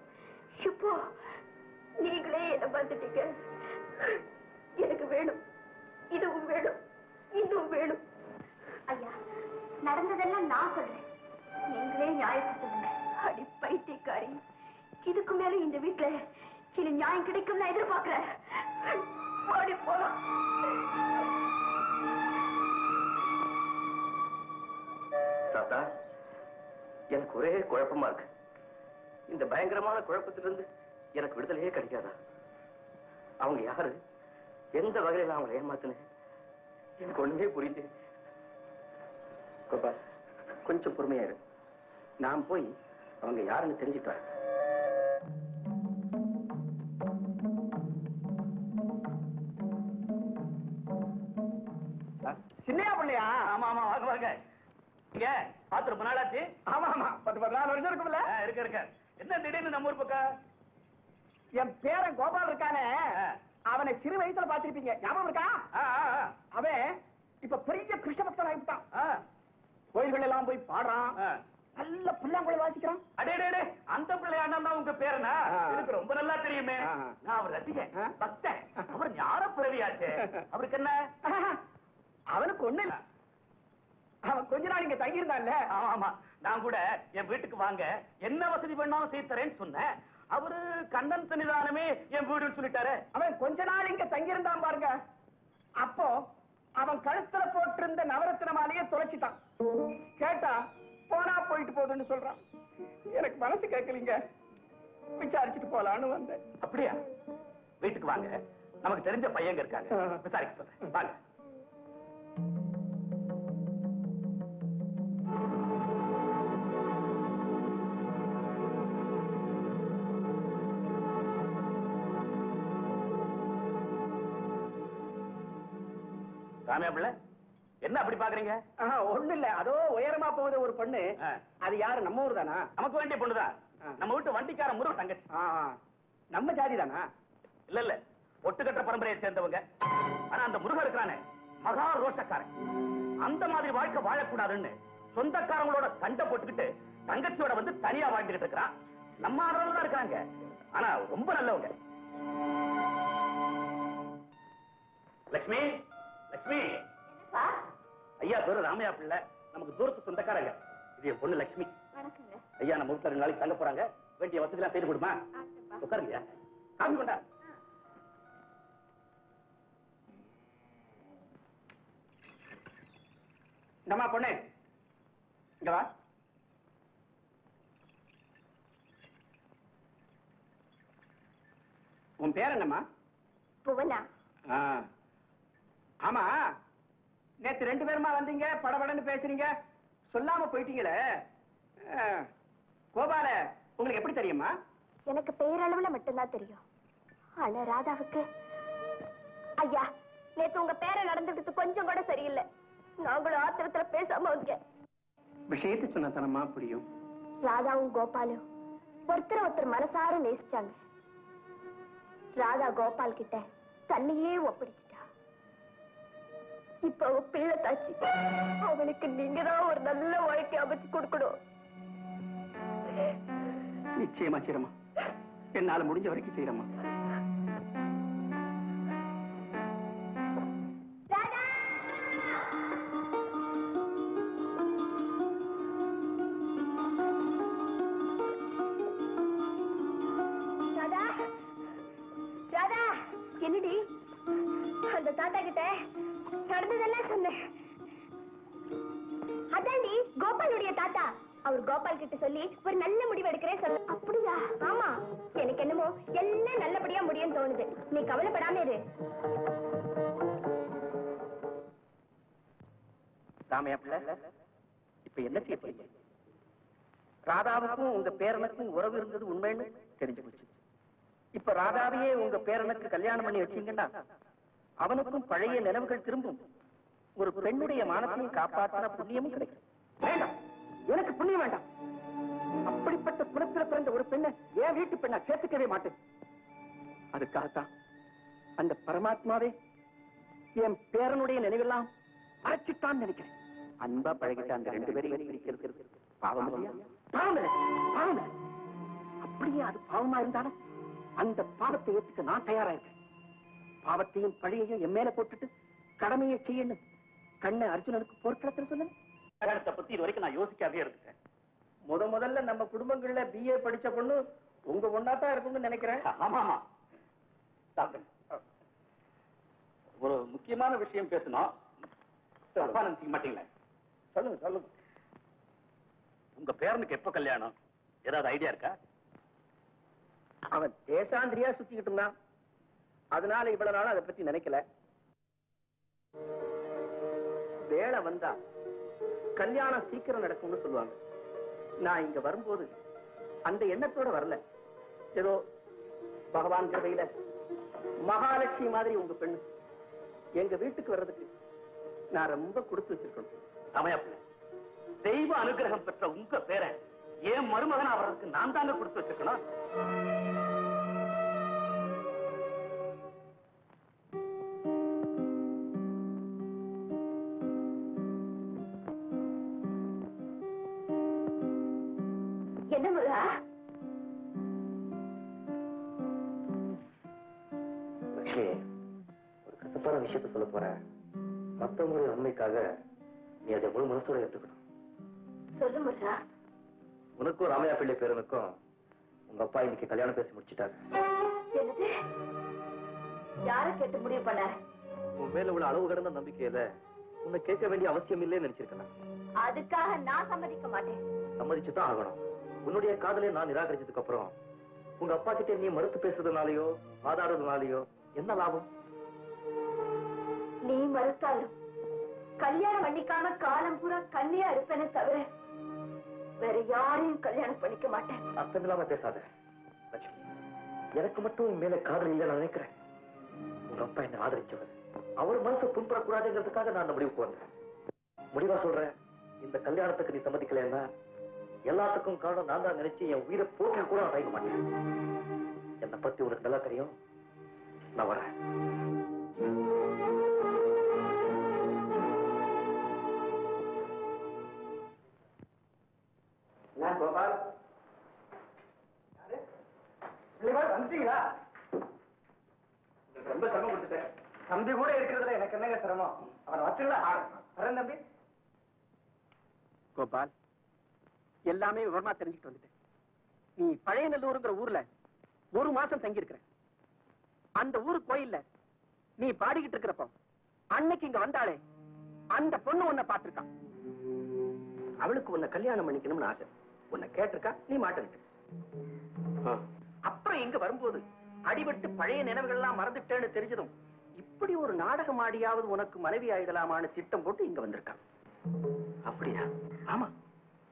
இப்போ நீங்களே என்ன மறந்துட்டீங்க. எனக்கு வேணும், இதுவும் வேணும், இன்னும் வேணும். ஐயா, நடந்ததெல்லாம் நான் சொல்றேன், நீங்களே நியாயத்தை சொல்லுங்க. அடி பைத்தியக்காரி, இதுக்கு மேல இந்த வீட்டுல இனி நியாயம் கிடைக்கும் நான் எதிர்பார்க்கிறேன். ஓடி போலாம். தாத்தா, எனக்கு ஒரே குழப்பமா இருக்கு. இந்த பயங்கரமான குழப்பத்திலிருந்து எனக்கு விடுதலையே கிடைக்காதா? அவங்க யாரு? எந்த வகையில நான் அவங்களை ஏமாத்தினேன்? எனக்கு ஒண்ணுமே புரியுது. கோபால், கொஞ்சம் பொறுமையா இரு. நான் போய் அவங்க யாருன்னு தெரிஞ்சுட்டேன். சின்னையா பிள்ளையா? ஆமா ஆமா, வாங்க வாங்க. இங்க பாத்து ரொம்ப நாளாச்சு. ஆமா ஆமா, 10-14 வருஷம் இருக்கும்ல. இருக்க என்ன திடீர்னு நம்ம ஊர் பக்கம்? என் பேரன் கோபால் இருக்கானே, அவனை சிறு வயசுல பாத்திருப்பீங்க, ஞாபகம் இருக்கா? அவன் இப்ப பெரிய கிருஷ்ண பக்தன் ஆகிட்டான். கோயில்கள் எல்லாம் போய் பாடுறான், நல்ல புல்லாங்குழல் வாசிக்கிறான். அடே அந்த பிள்ளையாண்டா தான் உங்க பேரனா? எனக்கு ரொம்ப நல்லா தெரியுமே. நான் அவர் ரசிகன், பக்தன். அவர் ஞான பிறவியாச்சு. அவருக்கு என்ன? அவனுக்கு ஒண்ணு இல்ல, அவன் கொஞ்ச நாள் இங்க தங்கியிருந்தான்ல. ஆமா, நான் கூட என் வீட்டுக்கு வாங்க, என்ன வசதி பண்ணாலும் செய்து தரேன்னு சொன்னேன். அவரு கண்ணன் சன்னிதானமே என் வீடுன்னு சொல்லிட்டாரு. அவன் கொஞ்ச நாள் இங்க தங்கியிருந்தான் பாருங்க. அப்போ அவன் கழுத்துல போட்டிருந்த நவரத்தின மாலையே தொலைச்சிட்டான். கேட்டா போனா போயிட்டு போகுதுன்னு சொல்றான். எனக்கு மனசு கேட்கலீங்க, விசாரிச்சுட்டு போலான்னு வந்தேன். அப்படியா? வீட்டுக்கு வாங்க, நமக்கு தெரிஞ்ச பையங்க இருக்காங்க, விசாரிக்க சொல்றேன். வாங்க. சாமியா பிள்ளை, என்ன அப்படி பாக்குறீங்க? ஒண்ணு இல்ல, அதோ உயரமா போகுது ஒரு பொண்ணு. அது யாரு? நம்ம ஊர் தானா? நமக்கு வேண்டிய பொண்ணுதான். நம்ம வீட்டு வண்டிக்கார முருக தங்கச்சி. நம்ம ஜாதி தானா? இல்ல ஒட்டுக்கட்ட பரம்பரையை சேர்ந்தவங்க. ஆனா அந்த முருகன் இருக்கிறானே, மகா ரோஷக்காரன். அந்த மாதிரி வாழ்க்கை வாழக்கூடாதுன்னு சொந்தக்காரங்களோட சண்டை போட்டுக்கிட்டு தங்கச்சியோட வந்து தனியா வாழ்ந்துகிட்டு இருக்கிறான். நம்ம ஆதரவு தான் இருக்காங்க, ஆனா ரொம்ப நல்லவங்க. லட்சுமி, லட்சுமி. ஐயா பேரு ராமையா பிள்ளை, நமக்கு தூரத்து சொந்தக்காரங்க. இது என் பொண்ணு லட்சுமி. ஐயா நம்ம வீட்டுல 2 நாளைக்கு தங்க போறாங்க, வேண்டிய வசதி எல்லாம் செய்து கொடுமா. உட்காருங்க, காமி கொண்டா. இந்தமா பொண்ணு, இங்க வா. உன் பேர் என்னம்மா? புவனா. ஆமா, நேத்து 2 பேருமா வந்தீங்க, படபடன்னு பேசுறீங்க, சொல்லாம போயிட்டீங்களே. கோபால உங்களுக்கு எப்படி தெரியுமா? எனக்கு பேரளவுல மட்டும்தான் தெரியும். ஆனா ராதாவுக்கு, ஐயா நேத்து உங்க பேரை நடந்துட்டு கொஞ்சம் கூட சரியில்லை. நாங்களும் ஆத்திரத்துல பேசாம வந்தீங்க. விஷயத்தை சொன்னதனமா புரியும். ராதாவும் கோபாலும் ஒருத்தர் மனசார நேசிச்சாங்க. ராதா கோபால் கிட்ட தன்னையே ஒப்படைச்சிட்டா. இப்ப அவ பிள்ளை தாச்சி, அவளுக்கு நீங்க தான் ஒரு நல்ல வாழ்க்கை அமைச்சு கொடுக்கணும். நிச்சயமா செய்யறமா, என்னால முடிஞ்ச வரைக்கும் செய்யறமா. என்னடி அந்த தாத்தா கிட்ட நடந்ததெல்லாம் சொன்னேன். அதாண்டி கோபாலுடைய தாத்தா. அவர் கோபால் கிட்ட சொல்லி ஒரு நல்ல முடிவு எடுக்கிறேன் சொல்லு. அப்படியா? ஆமா, எனக்கு என்னமோ எல்லாம் நல்லபடியா முடியும்னு தோணுது. நீ கவலைப்படாம இரு. ராமையா பிள்ளை, இப்ப என்ன செய்ய போறீங்க? ராதாவுக்கும் உங்க பேரனுக்கும் உறவு இருந்தது உண்மைன்னு தெரிஞ்சு போச்சு. இப்ப ராதாவையே உங்க பேரனுக்கு கல்யாணம் பண்ணி வச்சீங்கன்னா அவனுக்கும் பழைய நினைவுகள் திரும்பும். ஒரு பெண்ணுடைய மானத்தையும் காப்பாற்றின புண்ணியமும் கிடைக்கும். வேண்டாம், எனக்கு புண்ணியம் வேண்டாம். அப்படிப்பட்ட குலத்துல பிறந்த ஒரு பெண்ணை என் வீட்டு பெண்ணா சேர்த்துக்கவே மாட்டேன். அதுக்காகத்தான் அந்த பரமாத்மாவே என் பேரனுடைய நினைவெல்லாம் மறைச்சிட்டான்னு நினைக்கிறேன். அன்பா பழகிட்ட அந்த 2 பேரையும் பிரிக்கிறது பாவம் இல்லையா? பாவம் இல்லை, பாவம் இல்லை. அப்படியே அது பாவமா இருந்தாலும் அந்த பாவத்தை ஏற்றுக்க நான் தயாரா இருக்கேன். பாவத்தையும் பழியையும் என் மேல போட்டுட்டு கடமையை செய்யணும். கண்ணை அர்ஜுனனுக்கு போர்க்களத்தில் சொல்லுங்க. கல்யாணத்தை பத்தி இது வரைக்கும் நான் யோசிக்காதே இருந்துட்டேன். முதல்ல நம்ம குடும்பங்கள்ல BA படிச்ச பொண்ணு உங்க பொண்ணாத்தான் இருக்கும்னு நினைக்கிறேன். ஆமா ஆமா. ஒரு முக்கியமான விஷயம் பேசணும். நினைக்க மாட்டீங்களா? சொல்லுங்க சொல்லுங்க. உங்க பேரனுக்கு எப்ப கல்யாணம்? ஏதாவது ஐடியா இருக்கா? அவன் தேசாந்திரியா சுத்திக்கிட்டு இருந்தான். அதனால இவ்வளவு நாள் அதை பத்தி நினைக்கல. வேலை வந்தா கல்யாணம் சீக்கிரம் நடக்கும்னு சொல்லுவாங்க. நான் இங்க வரும்போது அந்த எண்ணத்தோட வரல. ஏதோ பகவான் கிருபையில மகாலட்சுமி மாதிரி உங்க பெண்ணு எங்க வீட்டுக்கு வர்றதுக்கு நான் ரொம்ப கொடுத்து வச்சிருக்கணும். சமயப்பில்லை, தெய்வ அனுகிரகம் பெற்ற உங்க பேரை ஏன் மருமகன் அவருக்கு நான் தாங்க கொடுத்து வச்சிருக்கணும். என்ன முருகா? லட்சுமி, ஒரு கசப்பான விஷயத்த சொல்ல போறேன். மத்தவங்களுடைய உண்மைக்காக நீ அதை முழு மனசோட எடுத்துக்கணும். சொல்லு முருகா. உனக்கும் ராமையா பிள்ளை பேரனுக்கும் உங்க அப்பா இன்னைக்கு கல்யாணம் பேசி முடிச்சிட்டாரு. என்னது? யார கேட்டு முடிவு பண்ண? உன் மேல உள்ள அளவு கடந்த நம்பிக்கையில உன்னை கேட்க வேண்டிய அவசியம் இல்லைன்னு நினைச்சிருக்கேன். அதுக்காக நான் சம்மதிக்க மாட்டேன். சம்மதிச்சுதான் ஆகணும். உன்னுடைய காதலை நான் நிராகரிச்சதுக்கு அப்புறம் உங்க அப்பா கிட்ட நீ மறுத்து பேசுறதுனாலயோ வாதாடுறதுனாலயோ என்ன லாபம்? நீ மறுத்தாலும் கல்யாணம் பண்ணிக்காம காலம் பூரா கண்ணியா இருப்பேனே தவிர வேற யாரையும் கல்யாணம் பண்ணிக்க மாட்டேன். அர்த்தம் இல்லாம பேசாத லட்சுமி. எனக்கு மட்டும் என் மேல காதல் இல்லை நான் நினைக்கிறேன். உங்க அப்பா என்ன ஆதரிச்சவர். அவர் மனசு புண்படக்கூடாதுங்கிறதுக்காக நான் அந்த முடிவுக்கு வந்தேன். முடிவா சொல்றேன், இந்த கல்யாணத்துக்கு நீ சம்மதிக்கலன்னா எல்லாத்துக்கும் காரணம் நான் தான் நினைச்சு என் உயிரை போக்க கூட நான் தயங்க மாட்டேன். என்னை பத்தி உனக்கு நல்லா தெரியும். நான் வரேன். கோபால் வந்துட்டீங்களா? ரொம்ப சிரமம் கொடுத்துட்டேன். தம்பி கூட இருக்கிறதுல எனக்கு என்னங்க சிரமம்? அவனை வச்சுங்களா? வரேன் தம்பி. கோபால், எல்லாமே விவரமா தெரிஞ்சுட்டு வந்துட்டேன். நீ பழையநல்லூருங்கிற ஊர்ல 1 மாசம் தங்கி இருக்கிற. அந்த ஊரு கோயில்ல நீ பாடிக்கிட்டு இருக்கிறப்போ அன்னைக்கு இங்க வந்தாலே அந்த பொண்ணு உன்னை பார்த்திருக்கான். அவளுக்கு உன்னை கல்யாணம் பண்ணிக்கணும்னு ஆசை. உன்னை கேட்டிருக்கா, நீ மாட்டிருக்க. அப்புறம் இங்க வரும்போது அடிபட்டு பழைய நினைவுகள் எல்லாம் மறந்துட்டேன்னு தெரிஞ்சதும் இப்படி ஒரு நாடகம் ஆடியாவது உனக்கு மனைவி ஆயிடலாமான்னு திட்டம் போட்டு இங்க வந்திருக்கான். அப்படியா? ஆமா.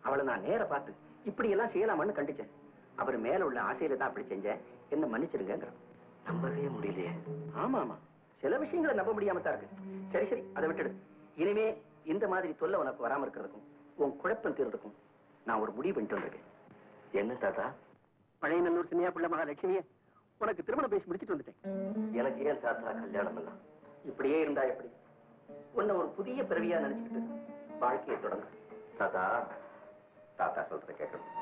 அவளை நான் நேர பார்த்து இப்படி எல்லாம் செய்யலாமான்னு கண்டிச்சேன். அவர் மேல உள்ள ஆசையில தான் அப்படி செஞ்சேன். என்ன மன்னிச்சிருங்க. நம்பவே முடியலையே. ஆமா ஆமா, சில விஷயங்களை நம்ப முடியாம தான் இருக்கு. சரி சரி, அதை விட்டுடு. இனிமே இந்த மாதிரி தொல்லை உனக்கு வராம இருக்கிறதுக்கும் உன் குழப்பம் தீர்றதுக்கும் நான் ஒரு முடிவு பண்ணிட்டு வந்திருக்கேன். என்ன தாத்தா? பழையநல்லூர் சின்னியா பிள்ளை மகாலட்சுமியை உனக்கு திருமணம் பேசி முடிச்சிட்டு வந்துட்டேன். எனக்கு ஏன் தாத்தா கல்யாணம் எல்லாம்? இப்படியே இருந்தா எப்படி? உன்னை ஒரு புதிய பிறவியா நினைச்சுக்கிட்டு வாழ்க்கையை தொடங்க. தாத்தா, தாத்தா சொல்றத கேட்கணும்.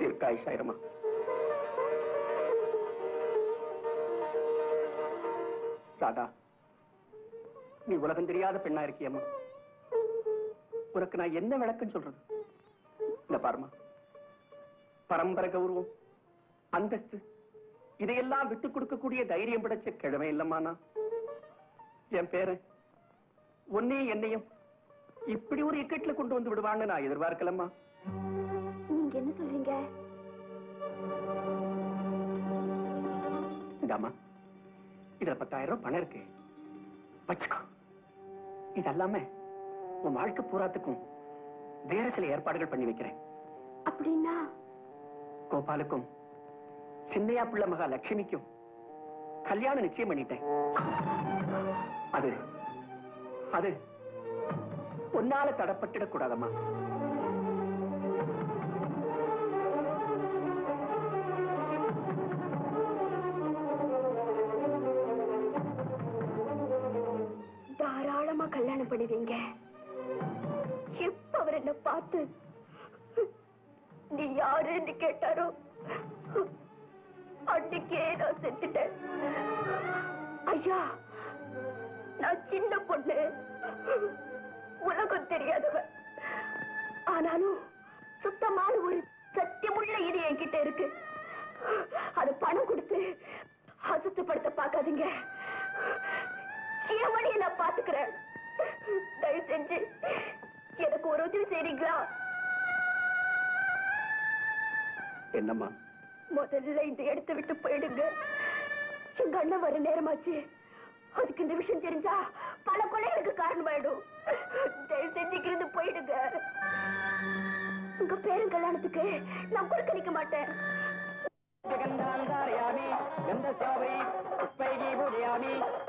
தீர்க்காயுஷாயிரமா. ராதா, நீ உலகம் தெரியாத பெண்ணா இருக்கியம்மா. உனக்கு நான் என்ன விளக்கம் சொல்றது? இந்த பாருமா, பரம்பரை கௌரவம், அந்தஸ்து இதையெல்லாம் விட்டுக் கொடுக்கக்கூடிய தைரியம் படைச்ச கிழமை இல்லம்மானா. என் பேரு உன்னையும் என்னையும் இப்படி ஒரு இக்கட்ல கொண்டு வந்து விடுவான்னு நான் எதிர்பார்க்கலம்மா. நீங்க என்ன சொல்றீங்க? இதாம்மா, இதுல 10,000 ரூபாய் பணம் இருக்கு, வச்சுக்கோ. இதெல்லாம உன் வாழ்க்கை பூராத்துக்கும் வேற சில ஏற்பாடுகள் பண்ணி வைக்கிறேன். அப்படின்னா கோபாலுக்கும் சின்னையா பிள்ளை மகா லட்சுமிக்கும் கல்யாணம் நிச்சயம் பண்ணிட்டேன். அது அது உன்னால தடப்பட்டுடக் கூடாதம்மா. தாராளமா கல்யாணம் பண்ணுவீங்க. எப்ப அவர் என்ன பார்த்து நீ யாருன்னு கேட்டாரோ அன்னைக்கே நான் செத்துட்டேன். ஐயா, நான் சின்ன பொண்ணு, உலகம் தெரியாதவ. ஆனாலும் சுத்தமான ஒரு சத்தியமுள்ள இது என்கிட்ட இருக்கு. அது பணம் கொடுத்து அசுத்தப்படுத்த பார்க்காதீங்க. என் வழியை நான் பாத்துக்கிறேன். தயவு செஞ்சு எனக்கு ஒரு உதவி செய்றீங்களா? என்னம்மா? முதல்ல இந்த இடத்தை விட்டு போயிடுங்க. எங்க அண்ணன் வர நேரமாச்சு. அதுக்கு இந்த விஷயம் தெரிஞ்சா பல கொலைகளுக்கு காரணமாயிடும். தயவு செஞ்சுக்கிறது போயிடுங்க. உங்க பேரும் கல்யாணத்துக்கு நான் கொடுக்க நிக்க மாட்டேன்.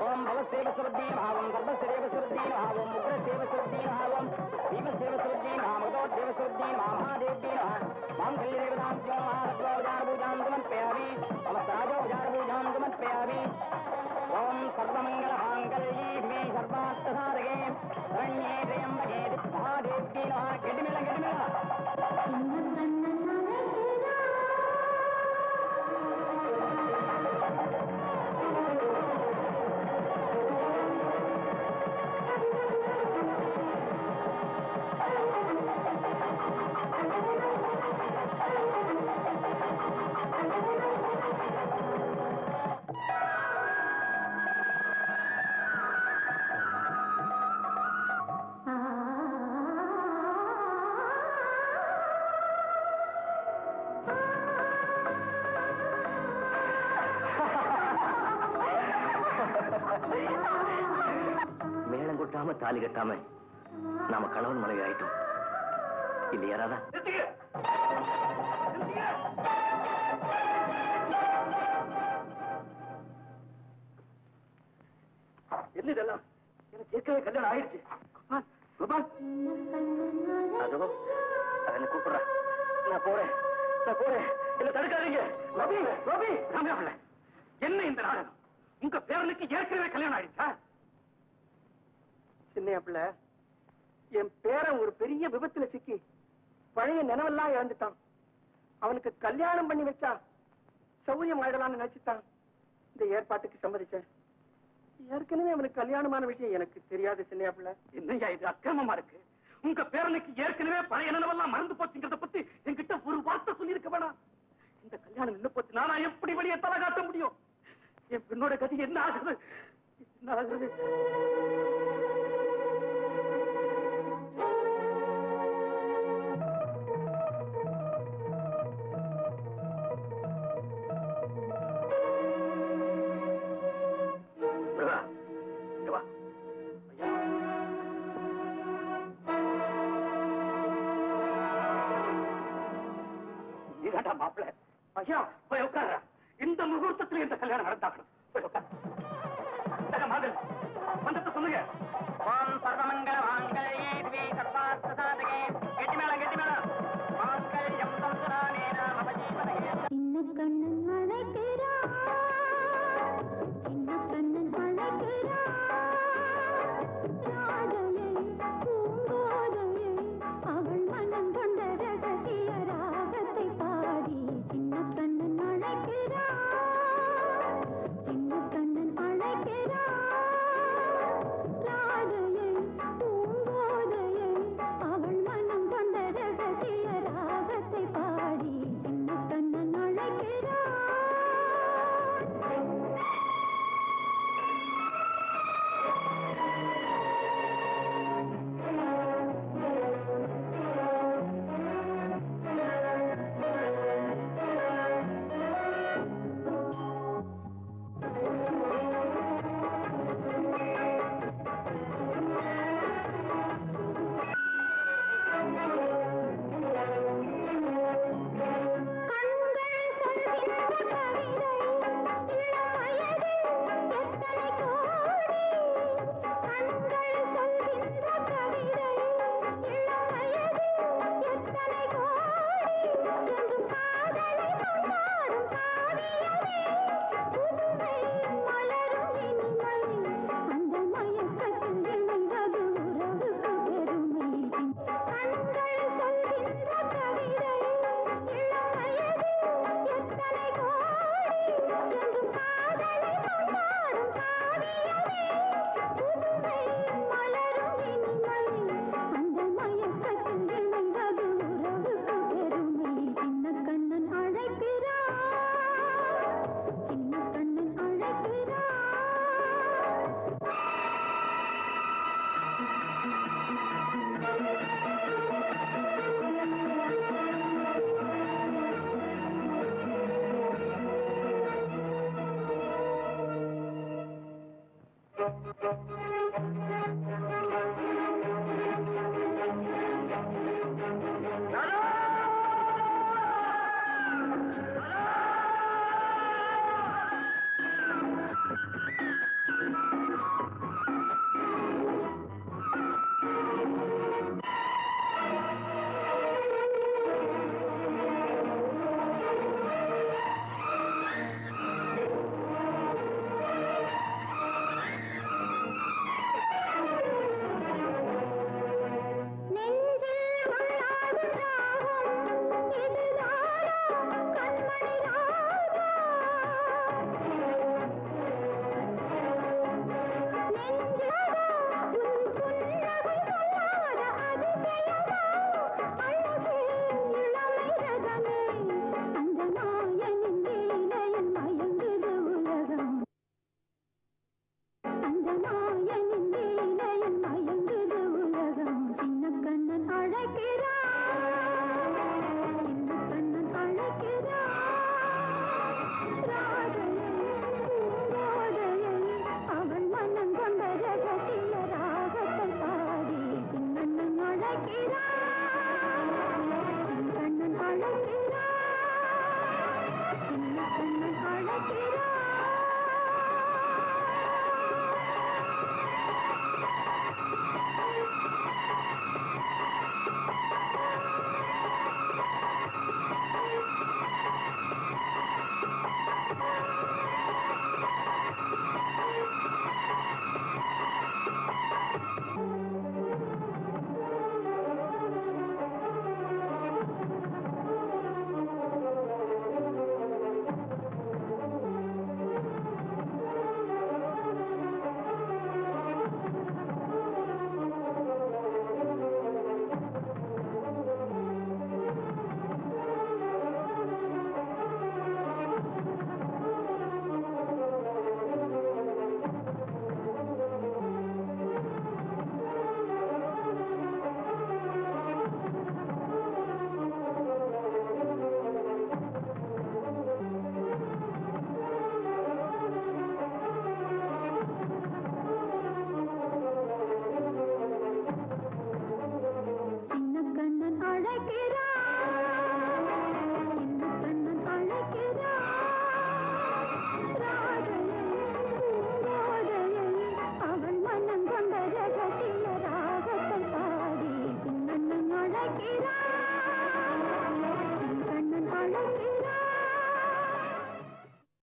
ஓம் பவசேவ சுருத்தீன் பாவம் கர்ப்பசேவ சுருத்தீன் பாவம் முக்ரசேவ சுருத்தீன் பாவம் பீமசேவ சுருத்தீன் பாமதோதேவ சுருத்தீன் மகாதேவீன் மாங்கல்யதேவதாம் ஜோமாரத்வாஜார பூஜாம் சமர்ப்பயாமி நமஸ்தாஜோஜார பூஜாம் சமர்ப்பயாமி. ஓம் சர்வமங்கள மாங்கல்யே சர்வார்த்தசாதகே சரண்யே த்ர்யம்பகே மகாதேவீன் கெடிமில கெடிமில. மேளம் கொட்டாம தாலி கட்டாம நாம கணவன் மனைவி ஆயிட்டோம் இல்லையா ராதா? என்ன இதெல்லாம்? எனக்கு ஏற்கனவே கல்யாணம் ஆயிடுச்சு. கோபால், அதோ அவனை கூப்பிடுறா. நான் போறேன். என்ன தடுக்காதீங்க. ரவி, ரவி, ராமையா, என்ன இந்த நாடகம்? உங்க பேரனுக்கு ஏற்கனவே கல்யாணம் ஆயிடுச்சா? சின்னையா பிள்ளை, என் பேரன் ஒரு பெரிய விபத்துல சிக்கி பழைய நினைவெல்லாம் இழந்துட்டான். அவனுக்கு கல்யாணம் பண்ணி வச்சா சௌரியம் ஆயிடலாம்னு நினைச்சுட்டான். இந்த ஏற்பாட்டுக்கு சம்மதிச்சேன். ஏற்கனவே அவனுக்கு கல்யாணமான விஷயம் எனக்கு தெரியாது சின்னையா பிள்ளை. என்னையா இது அக்கிரமமா இருக்கு? உங்க பேரனுக்கு ஏற்கனவே பழைய நினைவெல்லாம் மறந்து போச்சுங்கிறத பத்தி என்கிட்ட ஒரு வார்த்தை சொல்லியிருக்க வேணாம். இந்த கல்யாணம் நின்று போச்சு, நானா எப்படி வெளியே தலை காட்ட முடியும்? என் பெண்ணோட கதி என்ன ஆகுது? என்ன ஆகுது? மாப்பிள்ள ஐயா, போய் உட்கார. இந்த முகூர்த்தத்தில் இந்த கல்யாணம் நடந்தாகணும். போய் உட்கார. மந்தத்தை சொல்லுங்க. ஓம் சர்வமங்கள மாங்கல்யே திவே சர்வார்த்த சாதகே கெட்டிமேளம் மாங்கல்யம் சம்சரானேன மம ஜீவனே. இன்ன கண்ணன்